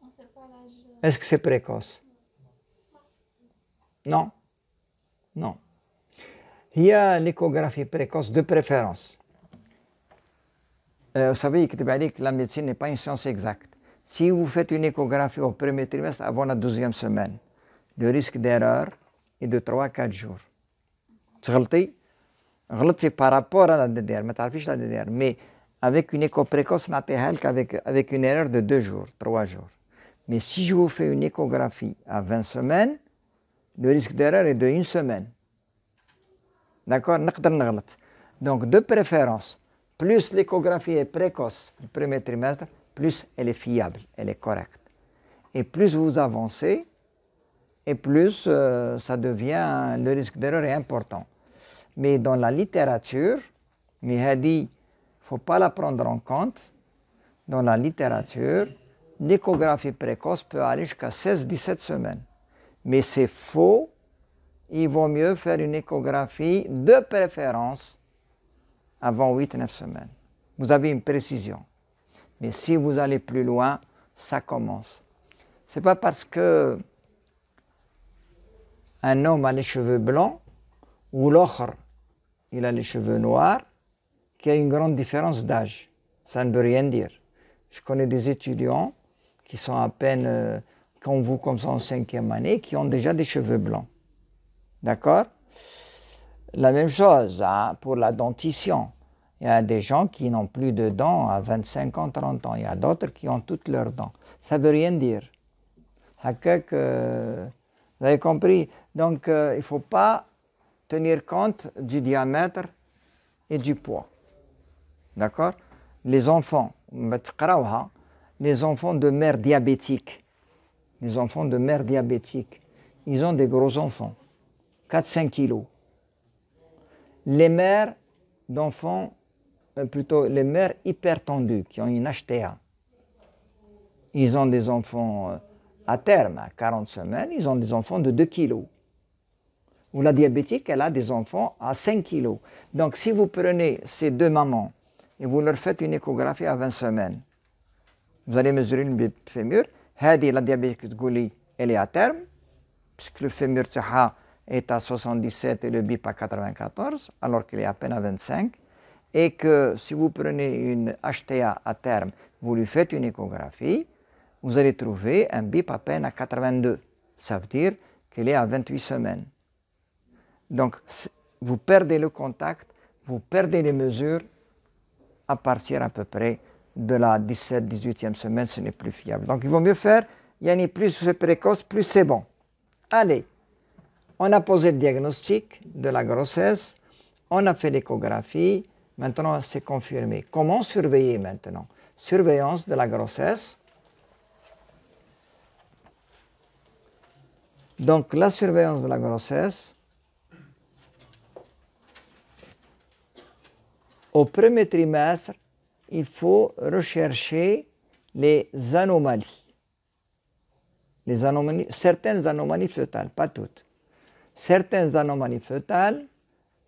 On sait pas l'âge. est-ce que c'est précoce? Non. Non. Il y a l'échographie précoce de préférence. Vous savez que la médecine n'est pas une science exacte. Si vous faites une échographie au premier trimestre avant la 12e semaine, le risque d'erreur est de 3 à 4 jours. غلطتي par rapport à la DDR, ما تعرفيش la DDR, mais avec une écho précoce, avec une erreur de 2 jours, 3 jours. Mais si je vous fais une échographie à 20 semaines, le risque d'erreur est de 1 semaine. D'accord? Donc, de préférence, plus l'échographie est précoce le premier trimestre, plus elle est fiable, elle est correcte. Et plus vous avancez, et plus ça devient, le risque d'erreur est important. Mais dans la littérature, il ne faut pas la prendre en compte. Dans la littérature, l'échographie précoce peut aller jusqu'à 16-17 semaines. Mais c'est faux. Il vaut mieux faire une échographie de préférence avant 8-9 semaines. Vous avez une précision. Mais si vous allez plus loin, ça commence. Ce n'est pas parce que un homme a les cheveux blancs ou l'autre il a les cheveux noirs qu'il y a une grande différence d'âge. Ça ne veut rien dire. Je connais des étudiants qui sont à peine comme vous, comme ça en 5e année, qui ont déjà des cheveux blancs. D'accord? La même chose hein, pour la dentition. Il y a des gens qui n'ont plus de dents à 25 ans, 30 ans. Il y a d'autres qui ont toutes leurs dents. Ça ne veut rien dire. Vous avez compris? Donc, il ne faut pas tenir compte du diamètre et du poids. D'accord? Les enfants, les enfants de mère diabétique, ils ont des gros enfants, 4-5 kilos. Les mères d'enfants plutôt les mères hypertendues qui ont une HTA. Ils ont des enfants à terme, à 40 semaines, ils ont des enfants de 2 kilos. Ou la diabétique, elle a des enfants à 5 kilos. Donc si vous prenez ces deux mamans et vous leur faites une échographie à 20 semaines, vous allez mesurer le fémur. La diabétique elle est à terme, puisque le fémur est à 77 et le bip à 94, alors qu'il est à peine à 25. Et que si vous prenez une HTA à terme, vous lui faites une échographie, vous allez trouver un bip à peine à 82. Ça veut dire qu'il est à 28 semaines. Donc, vous perdez le contact, vous perdez les mesures à partir à peu près de la 17-18e semaine, ce n'est plus fiable. Donc, il vaut mieux faire, plus c'est précoce, plus c'est bon. Allez, on a posé le diagnostic de la grossesse, on a fait l'échographie, maintenant c'est confirmé. Comment surveiller maintenant? Surveillance de la grossesse. Donc, la surveillance de la grossesse, au premier trimestre, il faut rechercher les anomalies. Certaines anomalies fœtales, pas toutes. Certaines anomalies fœtales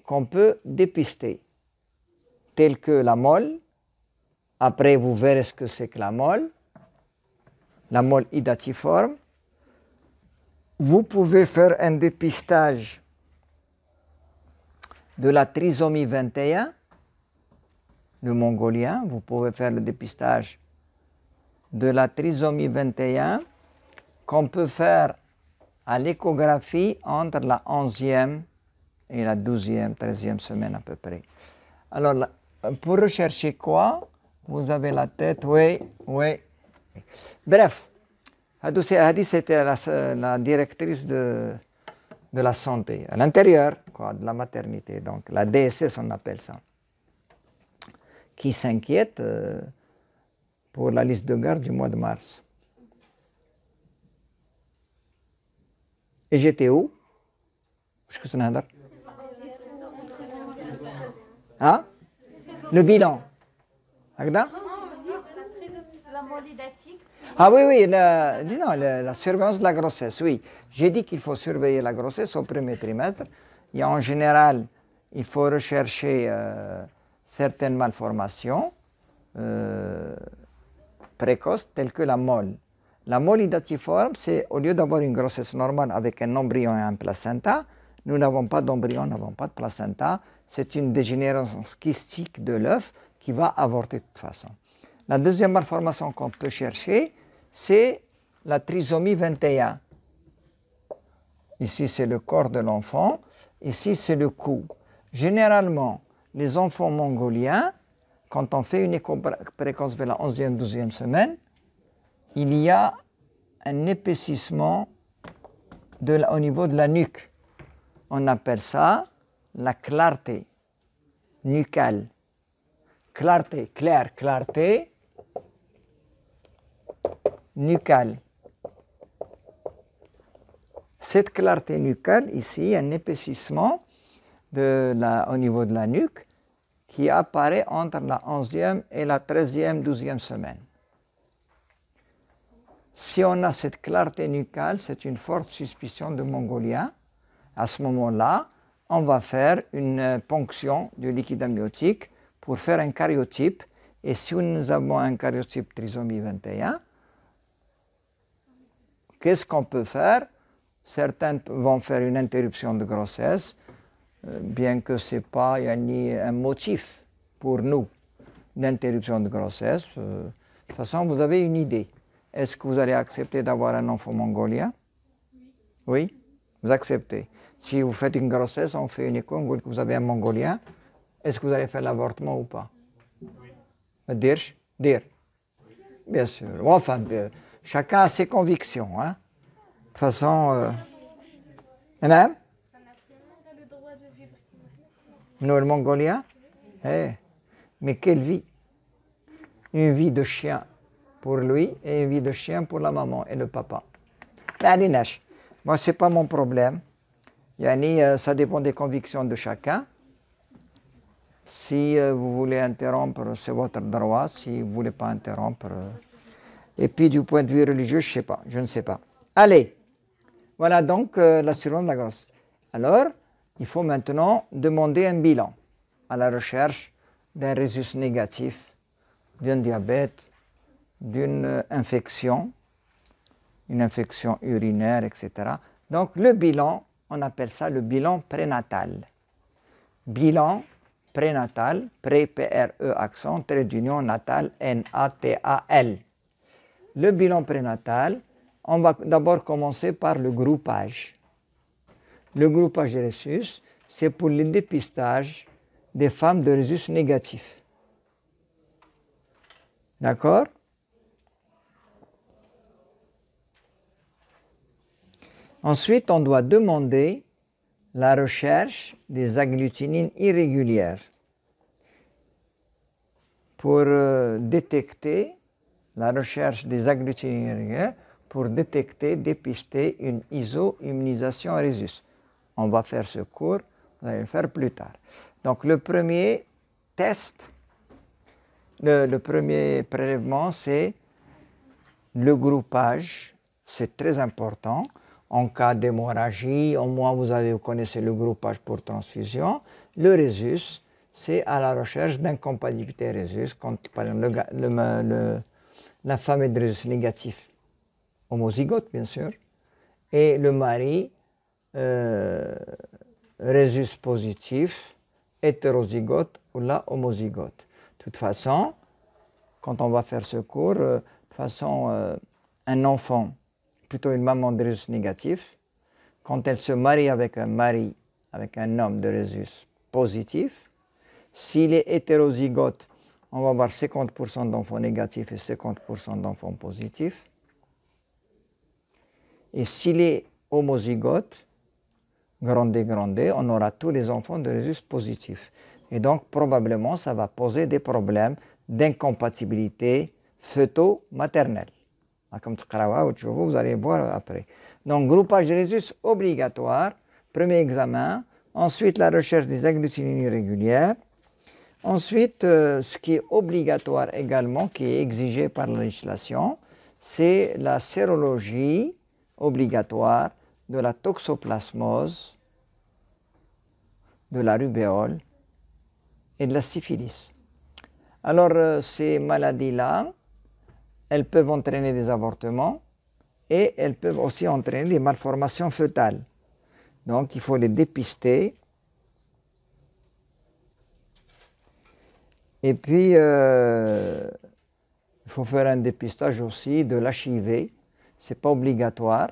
qu'on peut dépister, telles que la mole. Après, vous verrez ce que c'est que la mole hydatiforme. Vous pouvez faire un dépistage de la trisomie 21, le mongolien. Vous pouvez faire le dépistage de la trisomie 21 qu'on peut faire à l'échographie entre la 11e et la 12e, 13e semaine à peu près. Alors, pour rechercher quoi? Vous avez la tête, oui. Bref, Hadi c'était la directrice de la santé, à l'intérieur de la maternité, donc la DSS on appelle ça, qui s'inquiète pour la liste de garde du mois de mars. Et j'étais où? Hein? Le bilan. Agda? La molidatique. Ah oui, la surveillance de la grossesse, oui. J'ai dit qu'il faut surveiller la grossesse au premier trimestre. Et en général, il faut rechercher certaines malformations précoces telles que la mole. La mole hydatiforme, c'est au lieu d'avoir une grossesse normale avec un embryon et un placenta, nous n'avons pas d'embryon, nous n'avons pas de placenta. C'est une dégénérescence kystique de l'œuf qui va avorter de toute façon. La deuxième malformation qu'on peut chercher, c'est la trisomie 21. Ici, c'est le corps de l'enfant. Ici, c'est le cou. Généralement, les enfants mongoliens, quand on fait une écho précoce vers la 11e, 12e semaine, il y a un épaississement au niveau de la nuque. On appelle ça la clarté nucale. Clarté, clarté nucale. Cette clarté nucale, ici, un épaississement au niveau de la nuque qui apparaît entre la 11e et la 13e, 12e semaine. Si on a cette clarté nucale, c'est une forte suspicion de mongolien. À ce moment-là, on va faire une ponction du liquide amniotique pour faire un karyotype. Et si nous avons un karyotype trisomie 21, qu'est-ce qu'on peut faire? Certains vont faire une interruption de grossesse, bien que ce n'est pas un motif pour nous d'interruption de grossesse. De toute façon, vous avez une idée. Est-ce que vous allez accepter d'avoir un enfant mongolien? Oui. Vous acceptez. Si vous faites une grossesse, on fait une écho, on voit que vous avez un mongolien, est-ce que vous allez faire l'avortement ou pas? Oui. Dire. Bien sûr. Enfin, chacun a ses convictions. Hein. De toute façon... Madame? Nous, le mongolien? Mais quelle vie? Une vie de chien pour lui et une vie de chien pour la maman et le papa. Moi, ce n'est pas mon problème. Ça dépend des convictions de chacun. Si vous voulez interrompre, c'est votre droit. Si vous ne voulez pas interrompre. Et puis du point de vue religieux, je ne sais pas. Allez, voilà donc la survenance de la grossesse. Alors, il faut maintenant demander un bilan à la recherche d'un résus négatif, d'un diabète, d'une infection, une infection urinaire, etc. Donc le bilan, on appelle ça le bilan prénatal. Bilan prénatal, pré-P-R-E accent, trait d'union natal, N-A-T-A-L. Le bilan prénatal, on va d'abord commencer par le groupage. Le groupage des résus, c'est pour le dépistage des femmes de résus négatifs. D'accord? Ensuite, on doit demander la recherche des agglutinines irrégulières pour détecter la recherche des agglutinines irrégulières pour détecter, dépister une iso-immunisation résus. On va faire ce cours, vous allez le faire plus tard. Donc le premier test, le premier prélèvement, c'est le groupage, c'est très important. En cas d'hémorragie, au moins vous connaissez le groupage pour transfusion. Le résus, c'est à la recherche d'incompatibilité résus, quand par exemple la femme est de résus négatif, homozygote bien sûr, et le mari, résus positif, hétérozygote ou là homozygote. De toute façon, quand on va faire ce cours, de toute façon, un enfant, plutôt une maman de résus négatif, quand elle se marie avec un homme de résus positif, s'il est hétérozygote, on va avoir 50% d'enfants négatifs et 50% d'enfants positifs. Et s'il est homozygote, grandé, on aura tous les enfants de résus positifs. Et donc, probablement, ça va poser des problèmes d'incompatibilité fœto-maternelle. Comme vous allez voir après. Donc, groupage de résus obligatoire, premier examen. Ensuite, la recherche des agglutinines irrégulières. Ensuite, ce qui est obligatoire également, qui est exigé par la législation, c'est la sérologie obligatoire de la toxoplasmose, de la rubéole et de la syphilis. Alors, ces maladies-là, elles peuvent entraîner des avortements et elles peuvent aussi entraîner des malformations fœtales. Donc, il faut les dépister. Et puis, il faut faire un dépistage aussi de l'HIV. Ce n'est pas obligatoire,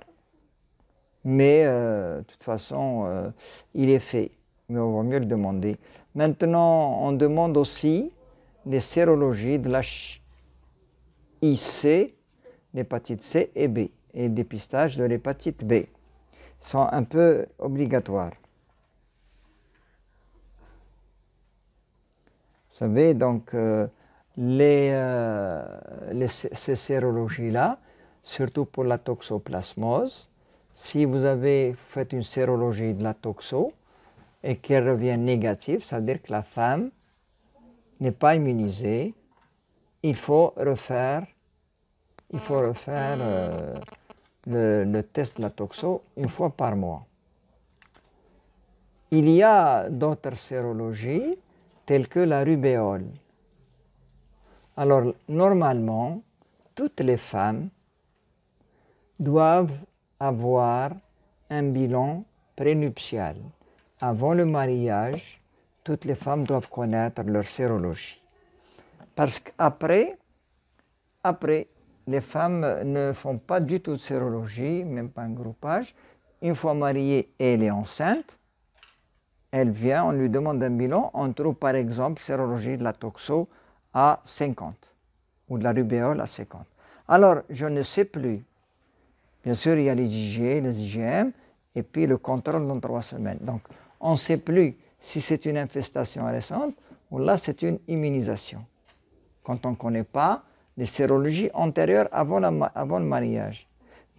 mais de toute façon, il est fait. Mais on va mieux le demander. Maintenant, on demande aussi les sérologies de l'HIC, l'hépatite C et B, et le dépistage de l'hépatite B. Ils sont un peu obligatoires. Vous savez, donc, ces sérologies-là, surtout pour la toxoplasmose, si vous avez fait une sérologie de la toxo et qu'elle revient négative, ça veut dire que la femme n'est pas immunisée. Il faut refaire le test de la toxo une fois par mois. Il y a d'autres sérologies telles que la rubéole. Alors, normalement, toutes les femmes doivent avoir un bilan prénuptial. Avant le mariage, toutes les femmes doivent connaître leur sérologie. Parce qu'après, les femmes ne font pas du tout de sérologie, même pas un groupage. Une fois mariée et elle est enceinte, elle vient, on lui demande un bilan, on trouve par exemple sérologie de la toxo à 50 ou de la rubéole à 50. Alors, je ne sais plus. Bien sûr, il y a les IgE, les IgM, et puis le contrôle dans 3 semaines. Donc, on ne sait plus si c'est une infestation récente ou là, c'est une immunisation. Quand on ne connaît pas les sérologies antérieures avant le mariage.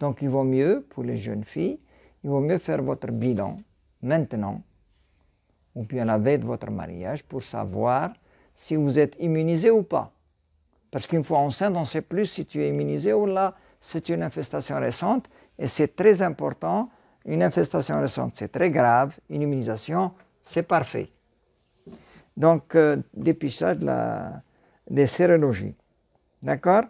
Donc, il vaut mieux, pour les jeunes filles, il vaut mieux faire votre bilan maintenant, ou bien la veille de votre mariage, pour savoir si vous êtes immunisé ou pas. Parce qu'une fois enceinte, on ne sait plus si tu es immunisé ou là, c'est une infestation récente. Et c'est très important. Une infestation récente, c'est très grave. Une immunisation, c'est parfait. Donc, dépistage des sérologies. D'accord?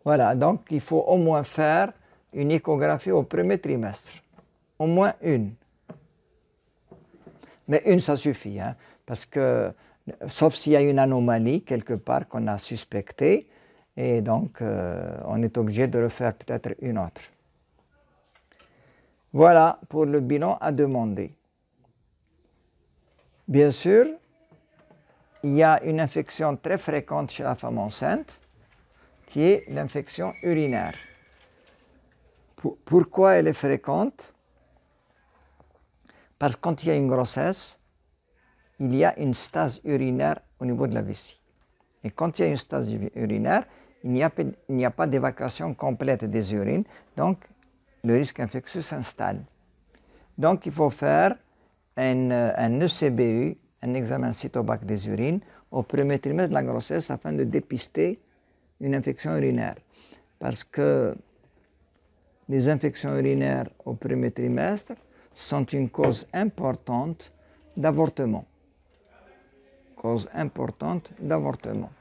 Voilà, donc il faut au moins faire une échographie au premier trimestre. Au moins une. Mais une, ça suffit, hein, parce que, sauf s'il y a une anomalie quelque part qu'on a suspectée, et donc on est obligé de refaire peut-être une autre. Voilà pour le bilan à demander. Bien sûr, il y a une infection très fréquente chez la femme enceinte, qui est l'infection urinaire. Pourquoi elle est fréquente? Parce que quand il y a une grossesse, il y a une stase urinaire au niveau de la vessie. Et quand il y a une stase urinaire, il n'y a pas d'évacuation complète des urines, donc le risque infectieux s'installe. Donc il faut faire un ECBU, un examen cytobac des urines, au premier trimestre de la grossesse afin de dépister une infection urinaire. Parce que les infections urinaires au premier trimestre sont une cause importante d'avortement. Cause importante d'avortement.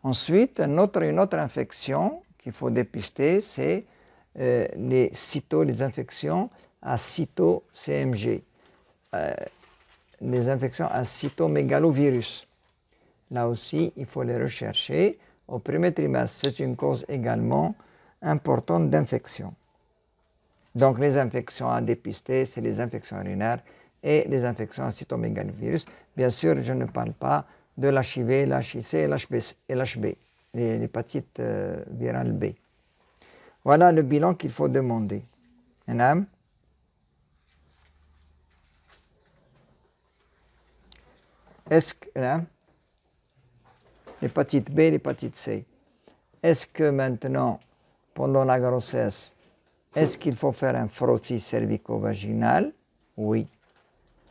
Ensuite, une autre infection qu'il faut dépister, c'est les infections à cyto-CMG, les infections à cytomégalovirus. Là aussi, il faut les rechercher. Au premier trimestre, c'est une cause également importante d'infection. Donc, les infections à dépister, c'est les infections urinaires et les infections à cytomégalovirus. Bien sûr, je ne parle pas de l'HIV, l'HIC et l'HB, l'hépatite virale B. Voilà le bilan qu'il faut demander. Madame? Est-ce que... l'hépatite B, l'hépatite C. Est-ce que maintenant, pendant la grossesse, est-ce qu'il faut faire un frottis cervico-vaginal? Oui.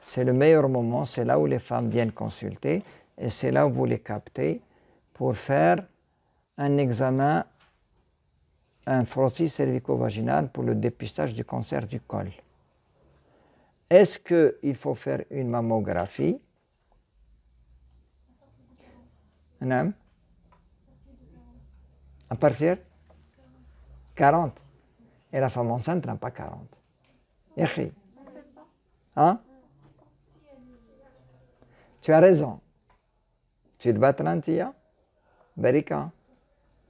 C'est le meilleur moment, c'est là où les femmes viennent consulter et c'est là où vous les captez pour faire un examen, un frottis cervico-vaginal pour le dépistage du cancer du col. Est-ce qu'il faut faire une mammographie? Non? À partir 40. Et la femme enceinte n'a pas 40. Hein? Tu as raison. Tu te bats 30 ans? Barika.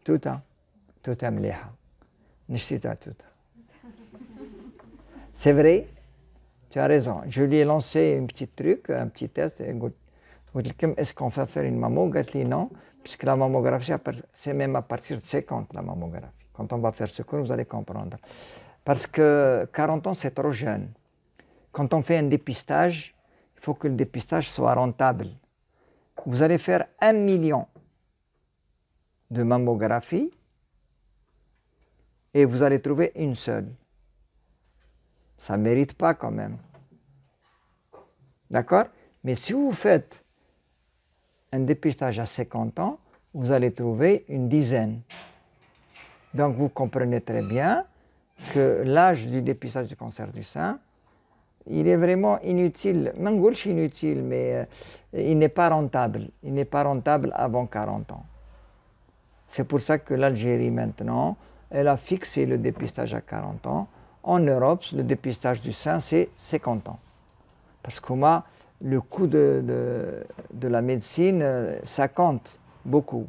Tout est mliha. Nishita tout. C'est vrai? Tu as raison. Je lui ai lancé un petit truc, un petit test. Est-ce qu'on va faire une mammographie? Non, puisque la mammographie, c'est même à partir de 50, la mammographie. Quand on va faire ce cours, vous allez comprendre. Parce que 40 ans, c'est trop jeune. Quand on fait un dépistage, il faut que le dépistage soit rentable. Vous allez faire 1 million de mammographies et vous allez trouver une seule. Ça ne mérite pas quand même. D'accord? Mais si vous faites un dépistage à 50 ans, vous allez trouver une dizaine. Donc vous comprenez très bien que l'âge du dépistage du cancer du sein, il est vraiment inutile. Mangoulch inutile, mais il n'est pas rentable. Il n'est pas rentable avant 40 ans. C'est pour ça que l'Algérie maintenant, elle a fixé le dépistage à 40 ans. En Europe, le dépistage du sein, c'est 50 ans. Parce que moi, le coût de la médecine, ça compte beaucoup.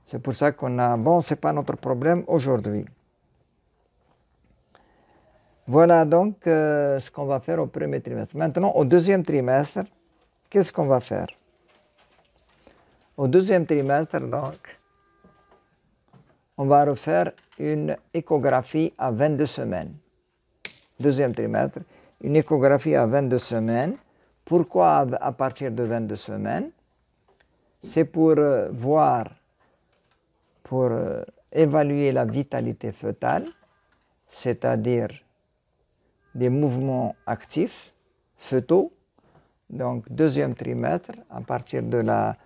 C'est pour ça qu'on a... Bon, ce n'est pas notre problème aujourd'hui. Voilà donc ce qu'on va faire au premier trimestre. Maintenant, au deuxième trimestre, qu'est-ce qu'on va faire? Au deuxième trimestre, donc, on va refaire une échographie à 22 semaines. Deuxième trimestre, une échographie à 22 semaines. Pourquoi à partir de 22 semaines? C'est pour voir pour évaluer la vitalité fœtale, c'est-à-dire des mouvements actifs fœtaux. Donc, deuxième trimestre, à partir de la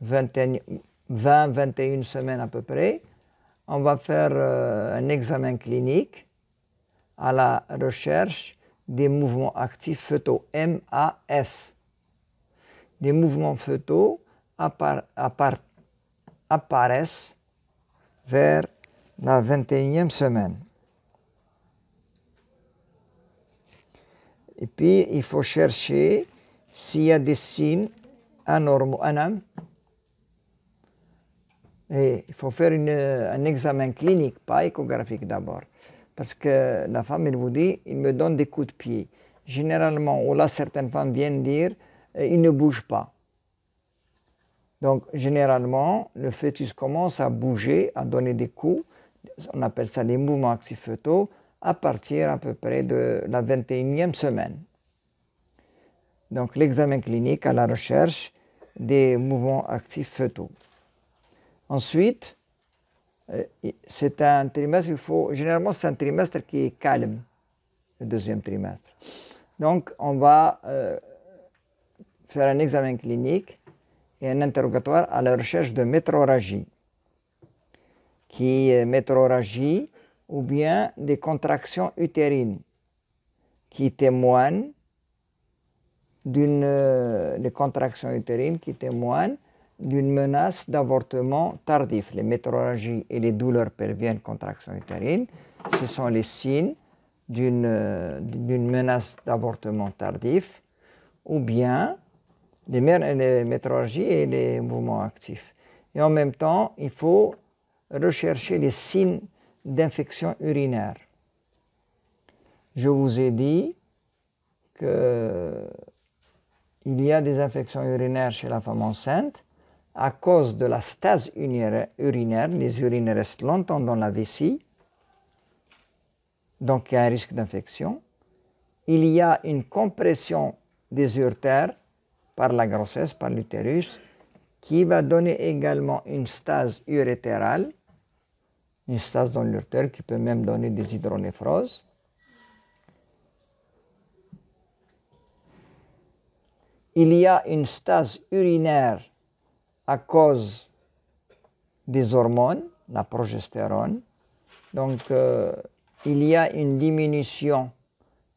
20-21 semaines à peu près, on va faire un examen clinique à la recherche des mouvements actifs fœtaux, MAF. Les mouvements fœtaux apparaissent vers la 21e semaine. Et puis, il faut chercher s'il y a des signes anormaux. Et il faut faire un examen clinique, pas échographique d'abord. Parce que la femme, elle vous dit, il me donne des coups de pied. Généralement, ou là, certaines femmes viennent dire, il ne bouge pas. Donc, généralement, le fœtus commence à bouger, à donner des coups. On appelle ça les mouvements actifs fœtaux, à partir à peu près de la 21e semaine. Donc, l'examen clinique à la recherche des mouvements actifs fœtaux. Ensuite, c'est un trimestre, généralement c'est un trimestre qui est calme, le deuxième trimestre. Donc, on va faire un examen clinique et un interrogatoire à la recherche de métrorragie, qui est métrorragie ou bien des contractions utérines qui témoignent des contractions utérines qui témoignent d'une menace d'avortement tardif. Les métrorragies et les douleurs pelviennes, contractions utérines, ce sont les signes d'une menace d'avortement tardif, ou bien les métrorragies et les mouvements actifs. Et en même temps, il faut rechercher les signes d'infection urinaire. Je vous ai dit qu'il y a des infections urinaires chez la femme enceinte à cause de la stase urinaire. Les urines restent longtemps dans la vessie, donc il y a un risque d'infection. Il y a une compression des uretères par la grossesse, par l'utérus, qui va donner également une stase urétérale, une stase dans l'urtère qui peut même donner des hydronéphroses. Il y a une stase urinaire à cause des hormones, la progestérone. Donc, il y a une diminution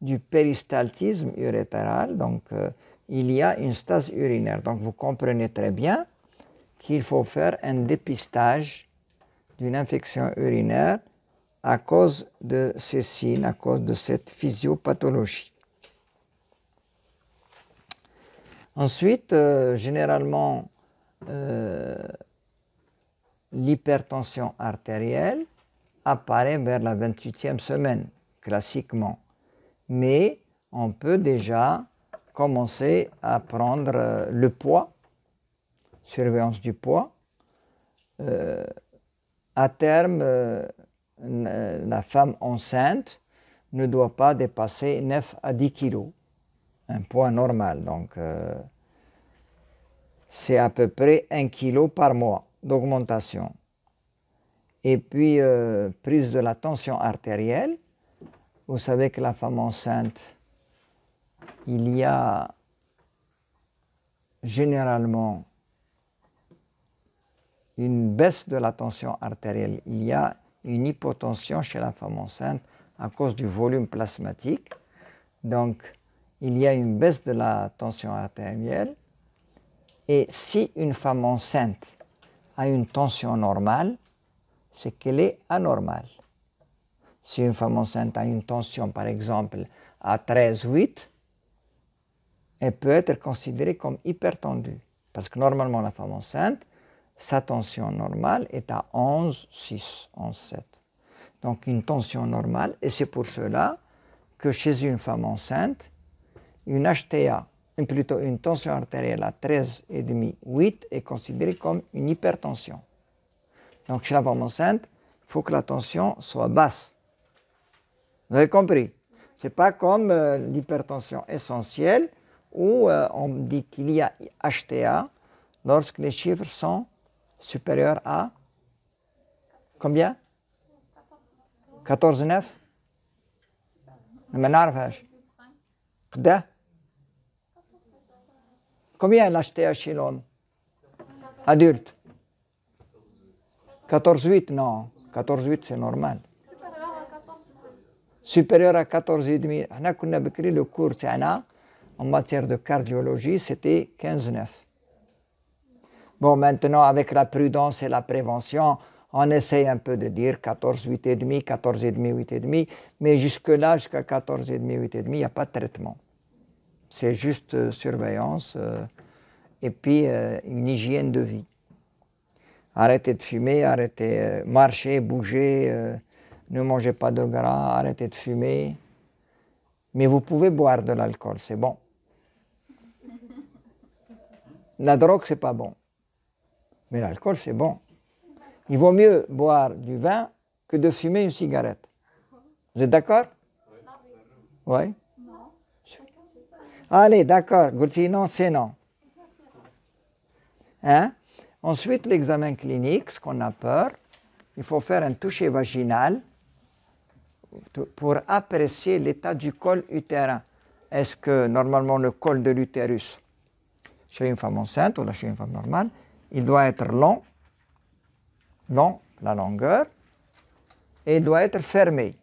du péristaltisme urétéral. Donc, il y a une stase urinaire. Donc, vous comprenez très bien qu'il faut faire un dépistage d'une infection urinaire à cause de ces signes, à cause de cette physiopathologie. Ensuite, généralement, l'hypertension artérielle apparaît vers la 28e semaine, classiquement. Mais on peut déjà commencer à prendre le poids, surveillance du poids. À terme, la femme enceinte ne doit pas dépasser 9 à 10 kg, un poids normal. Donc, c'est à peu près 1 kg par mois d'augmentation. Et puis, prise de la tension artérielle. Vous savez que la femme enceinte, il y a généralement une baisse de la tension artérielle. Il y a une hypotension chez la femme enceinte à cause du volume plasmatique. Donc, il y a une baisse de la tension artérielle. Et si une femme enceinte a une tension normale, c'est qu'elle est anormale. Si une femme enceinte a une tension, par exemple, à 13,8, elle peut être considérée comme hypertendue. Parce que normalement, la femme enceinte, sa tension normale est à 11,6, 11,7. Donc une tension normale, et c'est pour cela que chez une femme enceinte, une HTA, plutôt une tension artérielle à 13,5, 8 est considérée comme une hypertension. Donc chez la femme enceinte, il faut que la tension soit basse. Vous avez compris? Ce n'est pas comme l'hypertension essentielle où on dit qu'il y a HTA lorsque les chiffres sont supérieurs à Combien 14,9 ما نعرفهاش قدا Combien elle achetait chez l'homme adulte 14,8 non 14,8 c'est normal supérieur à 14,5 احنا كنا بكري le cours تاعنا en matière de cardiologie c'était 15,9 Bon, maintenant, avec la prudence et la prévention, on essaye un peu de dire 14, 8,5, 14,5, 8,5, mais jusque-là, jusqu'à 14,5, 8,5, il n'y a pas de traitement. C'est juste surveillance et puis une hygiène de vie. Arrêtez de fumer, arrêtez marcher, bouger, ne mangez pas de gras, arrêtez de fumer. Mais vous pouvez boire de l'alcool, c'est bon. La drogue, c'est pas bon. Mais l'alcool, c'est bon. Il vaut mieux boire du vin que de fumer une cigarette. Vous êtes d'accord? Oui. Allez, d'accord. Gauthier, non, c'est non. Hein? Ensuite, l'examen clinique, ce qu'on a peur, il faut faire un toucher vaginal pour apprécier l'état du col utérin. Est-ce que normalement le col de l'utérus, chez une femme enceinte ou chez une femme normale, il doit être long, la longueur, et il doit être fermé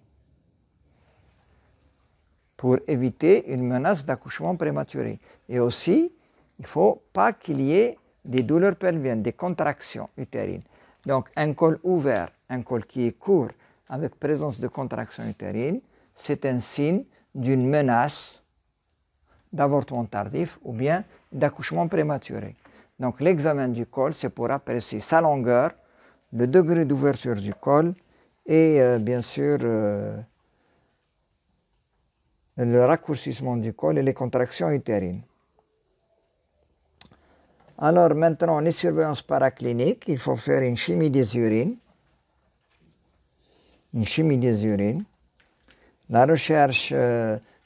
pour éviter une menace d'accouchement prématuré. Et aussi, il ne faut pas qu'il y ait des douleurs pelviennes, des contractions utérines. Donc un col ouvert, un col qui est court, avec présence de contractions utérines, c'est un signe d'une menace d'avortement tardif ou bien d'accouchement prématuré. Donc l'examen du col, c'est pour apprécier sa longueur, le degré d'ouverture du col et bien sûr le raccourcissement du col et les contractions utérines. Alors maintenant, les surveillances paracliniques, il faut faire une chimie des urines. Une chimie des urines. La recherche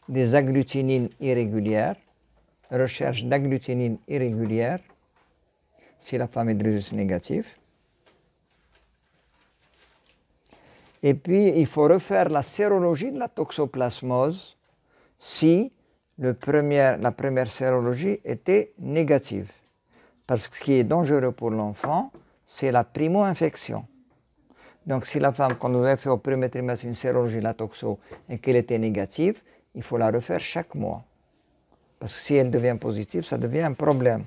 des agglutinines irrégulières. Recherche d'agglutinines irrégulières si la femme est de rhésus négatif. Et puis, il faut refaire la sérologie de la toxoplasmose si la première sérologie était négative. Parce que ce qui est dangereux pour l'enfant, c'est la primo-infection. Donc, si la femme, quand on a fait au premier trimestre une sérologie de la toxo et qu'elle était négative, il faut la refaire chaque mois. Parce que si elle devient positive, ça devient un problème.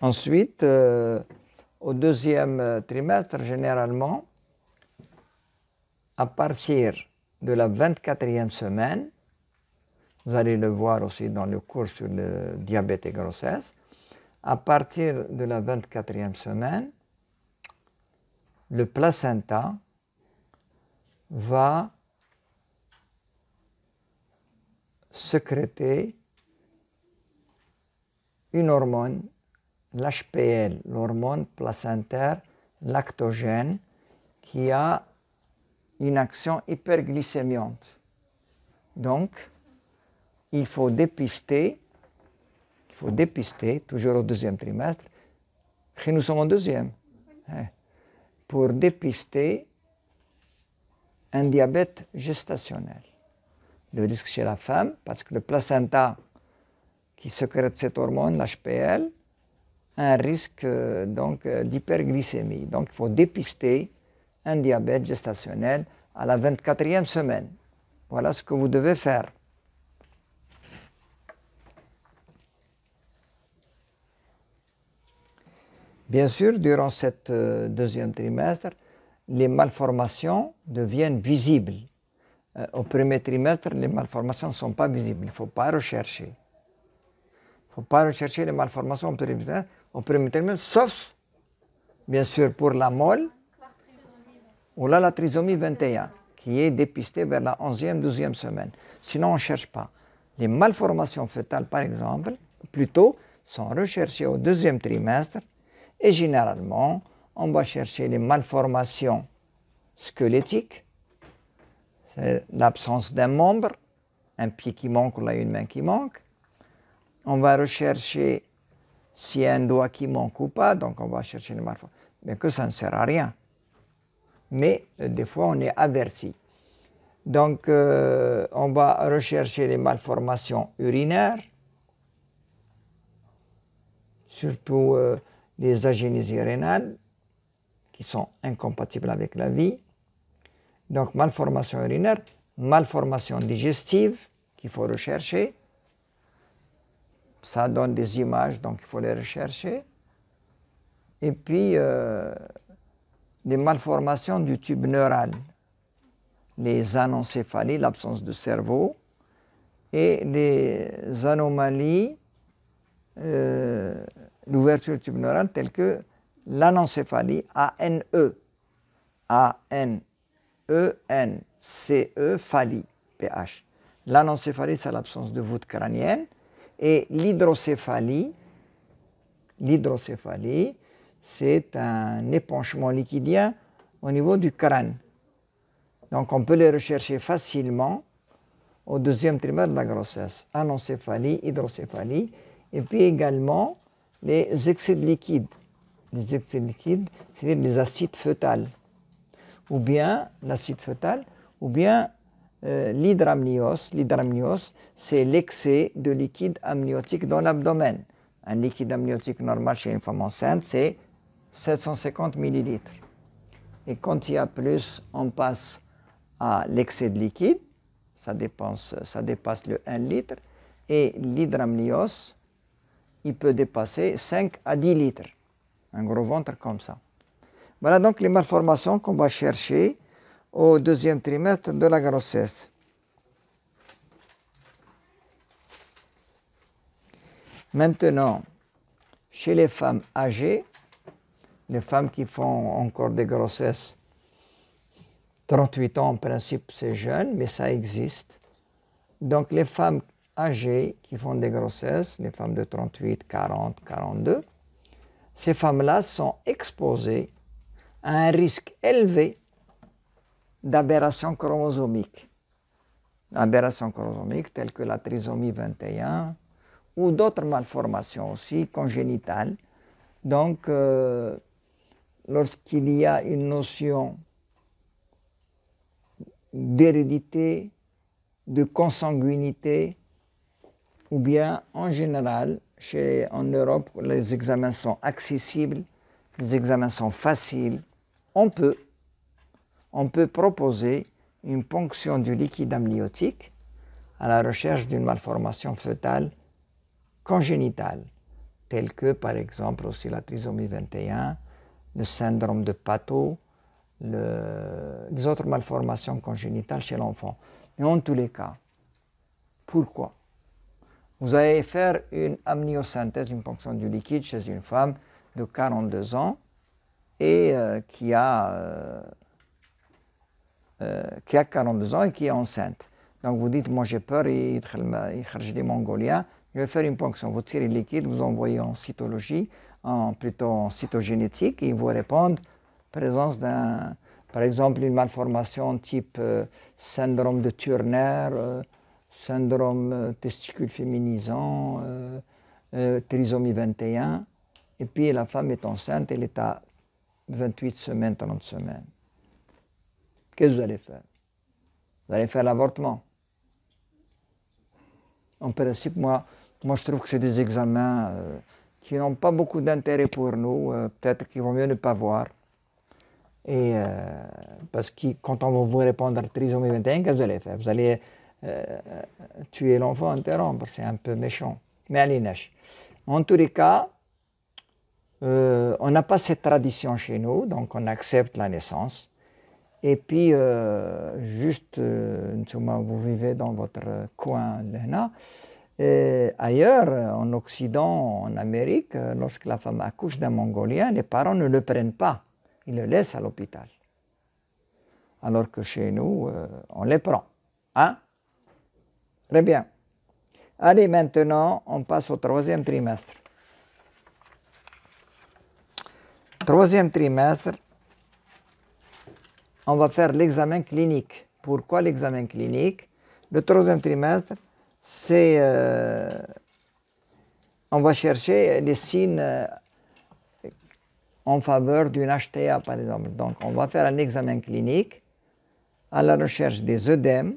Ensuite, au deuxième trimestre, généralement, à partir de la 24e semaine, vous allez le voir aussi dans le cours sur le diabète et grossesse, à partir de la 24e semaine, le placenta va sécréter une hormone, l'HPL, l'hormone placentaire lactogène, qui a une action hyperglycémiante. Donc, il faut dépister, toujours au deuxième trimestre, et nous sommes au deuxième, pour dépister un diabète gestationnel. Le risque chez la femme, parce que le placenta qui sécrète cette hormone, l'HPL, a un risque d'hyperglycémie. Donc, il faut dépister un diabète gestationnel à la 24e semaine. Voilà ce que vous devez faire. Bien sûr, durant cette deuxième trimestre, les malformations deviennent visibles. Au premier trimestre, les malformations ne sont pas visibles. Il ne faut pas rechercher. Il ne faut pas rechercher les malformations au premier trimestre, sauf, bien sûr, pour la mole ou la trisomie 21, qui est dépistée vers la 11e, 12e semaine. Sinon, on ne cherche pas. Les malformations fœtales, par exemple, plutôt, sont recherchées au deuxième trimestre. Et généralement, on va chercher les malformations squelettiques, c'est l'absence d'un membre, un pied qui manque ou là une main qui manque. On va rechercher s'il y a un doigt qui manque ou pas, donc on va chercher les malformations. Mais que ça ne sert à rien. Mais des fois, on est averti. Donc, on va rechercher les malformations urinaires, surtout les agénésies rénales, qui sont incompatibles avec la vie. Donc, malformation urinaire, malformation digestive qu'il faut rechercher. Ça donne des images, donc il faut les rechercher. Et puis, les malformations du tube neural, les anencéphalies, l'absence de cerveau, et les anomalies, l'ouverture du tube neural, telles que l'anencéphalie, ANE, A-N-E-N-C-E, phalie, PH. L'anencéphalie, c'est l'absence de voûte crânienne. Et l'hydrocéphalie, c'est un épanchement liquidien au niveau du crâne. Donc on peut les rechercher facilement au deuxième trimestre de la grossesse. Anencéphalie, hydrocéphalie, et puis également les excès de liquide. Les excès de liquide, c'est-à-dire les acides fœtales, ou bien l'acide fœtal, ou bien l'hydramnios. L'hydramnios, c'est l'excès de liquide amniotique dans l'abdomen. Un liquide amniotique normal chez une femme enceinte, c'est 750 millilitres. Et quand il y a plus, on passe à l'excès de liquide, ça dépasse le 1 litre, et l'hydramnios, il peut dépasser 5 à 10 litres. Un gros ventre comme ça. Voilà donc les malformations qu'on va chercher au deuxième trimestre de la grossesse. Maintenant, chez les femmes âgées, les femmes qui font encore des grossesses, 38 ans en principe c'est jeune, mais ça existe. Donc les femmes âgées qui font des grossesses, les femmes de 38, 40, 42, ces femmes-là sont exposées à un risque élevé d'aberrations chromosomiques. Aberrations chromosomiques telles que la trisomie 21 ou d'autres malformations aussi congénitales. Donc, lorsqu'il y a une notion d'hérédité, de consanguinité, ou bien en général, en Europe, les examens sont accessibles, les examens sont faciles. On peut proposer une ponction du liquide amniotique à la recherche d'une malformation fœtale congénitale, telle que par exemple aussi la trisomie 21, le syndrome de Pato, les autres malformations congénitales chez l'enfant. Mais en tous les cas, pourquoi? Vous allez faire une amniosynthèse, une ponction du liquide chez une femme de 42 ans et qui a 42 ans et qui est enceinte. Donc vous dites, moi j'ai peur, il y des Mongoliens, je vais faire une ponction. Vous tirez le liquide, vous envoyez en cytologie, plutôt en cytogénétique, et ils vous répondent présence d'un, par exemple, une malformation type syndrome de Turner, syndrome testicule féminisant, trisomie 21, et puis la femme est enceinte, elle est à 28 semaines, 30 semaines. Qu'est-ce que vous allez faire? Vous allez faire l'avortement. En principe, moi je trouve que c'est des examens qui n'ont pas beaucoup d'intérêt pour nous, peut-être qu'il vaut mieux ne pas voir. Et parce que quand on va vous répondre à trisomie 21, qu'est-ce que vous allez faire? Vous allez tuer l'enfant, interrompre, c'est un peu méchant. Mais allez, Nash. En tous les cas, on n'a pas cette tradition chez nous, donc on accepte la naissance. Et puis, juste, vous vivez dans votre coin, Lena. Ailleurs, en Occident, en Amérique, lorsque la femme accouche d'un Mongolien, les parents ne le prennent pas. Ils le laissent à l'hôpital. Alors que chez nous, on les prend. Hein? Très bien. Allez, maintenant, on passe au troisième trimestre. Troisième trimestre, on va faire l'examen clinique. Pourquoi l'examen clinique? Le troisième trimestre, c'est... on va chercher les signes en faveur d'une HTA, par exemple. Donc, on va faire un examen clinique à la recherche des œdèmes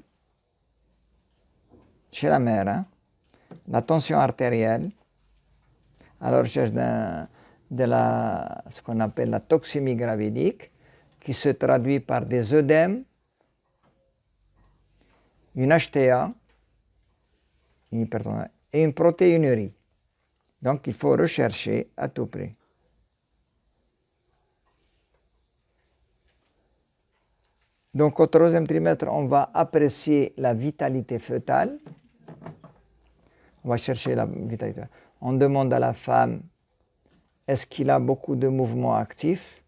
chez la mère, hein, la tension artérielle, à la recherche de ce qu'on appelle la toxémie gravidique, qui se traduit par des œdèmes, une HTA, une hypertension et une protéinurie. Donc, il faut rechercher à tout prix. Donc, au troisième trimestre, on va apprécier la vitalité fœtale. On va chercher la vitalité. On demande à la femme, est-ce qu'il a beaucoup de mouvements actifs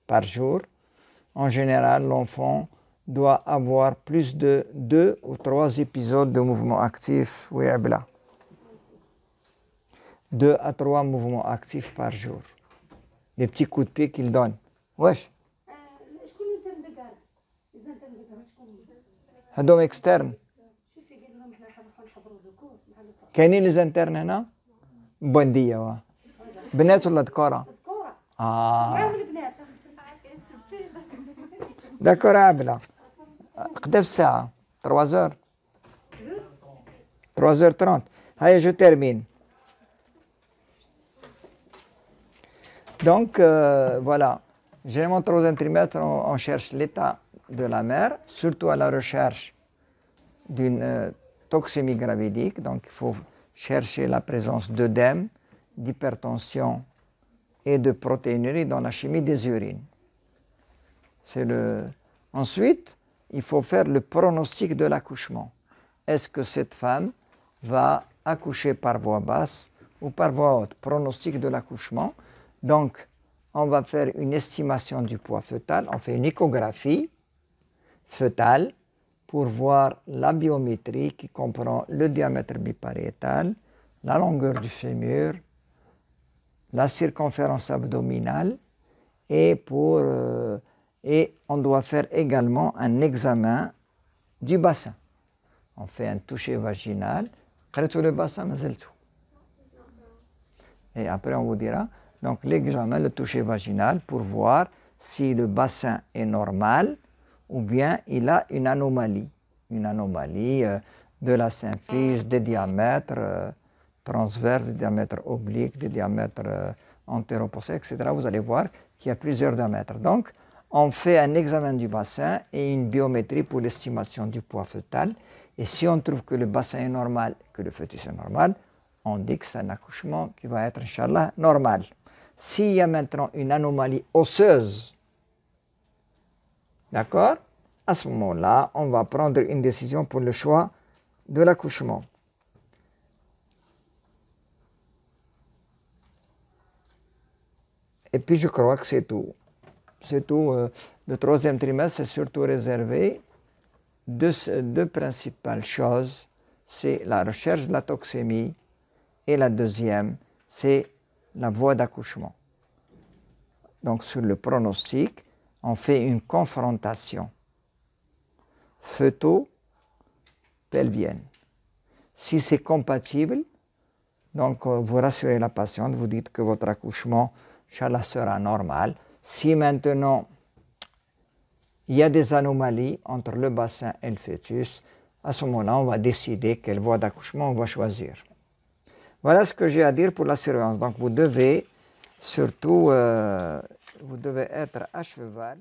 par jour? En général, l'enfant doit avoir plus de 2 ou 3 épisodes de mouvements actifs. Oui, Abla. 2 à 3 mouvements actifs par jour. Des petits coups de pied qu'il donne. Wesh. هذوم externes. كاينين les internes هنا؟ بندية بنات ولا ذكورة؟ داكور عابلة. قدا في الساعة؟ 3h 3h30. هيا je termine. Donc voilà, généralement troisième trimestre, on cherche l'état de la mère, surtout à la recherche d'une toxémie gravidique. Donc il faut chercher la présence d'œdème, d'hypertension et de protéinurie dans la chimie des urines. Ensuite, il faut faire le pronostic de l'accouchement. Est-ce que cette femme va accoucher par voie basse ou par voie haute? Pronostic de l'accouchement. Donc, on va faire une estimation du poids fœtal. On fait une échographie fœtale pour voir la biométrie qui comprend le diamètre bipariétal, la longueur du fémur, la circonférence abdominale et on doit faire également un examen du bassin. On fait un toucher vaginal. Le bassin, et après on vous dira, donc l'examen, le toucher vaginal pour voir si le bassin est normal ou bien il a une anomalie de la symphyse, des diamètres transverses, des diamètres obliques, des diamètres antéro-postérieurs, etc. Vous allez voir qu'il y a plusieurs diamètres. Donc, on fait un examen du bassin et une biométrie pour l'estimation du poids fœtal. Et si on trouve que le bassin est normal, que le fœtus est normal, on dit que c'est un accouchement qui va être, Inch'Allah, normal. S'il y a maintenant une anomalie osseuse, d'accord, à ce moment-là, on va prendre une décision pour le choix de l'accouchement. Et puis je crois que c'est tout. C'est tout. Le troisième trimestre, c'est surtout réservé deux principales choses. C'est la recherche de la toxémie et la deuxième, c'est la voie d'accouchement. Donc sur le pronostic, on fait une confrontation fœto-pelvienne. Si c'est compatible, donc vous rassurez la patiente, vous dites que votre accouchement, Inch'Allah, sera normal. Si maintenant il y a des anomalies entre le bassin et le fœtus, à ce moment-là, on va décider quelle voie d'accouchement on va choisir. Voilà ce que j'ai à dire pour la surveillance. Donc vous devez surtout, vous devez être à cheval.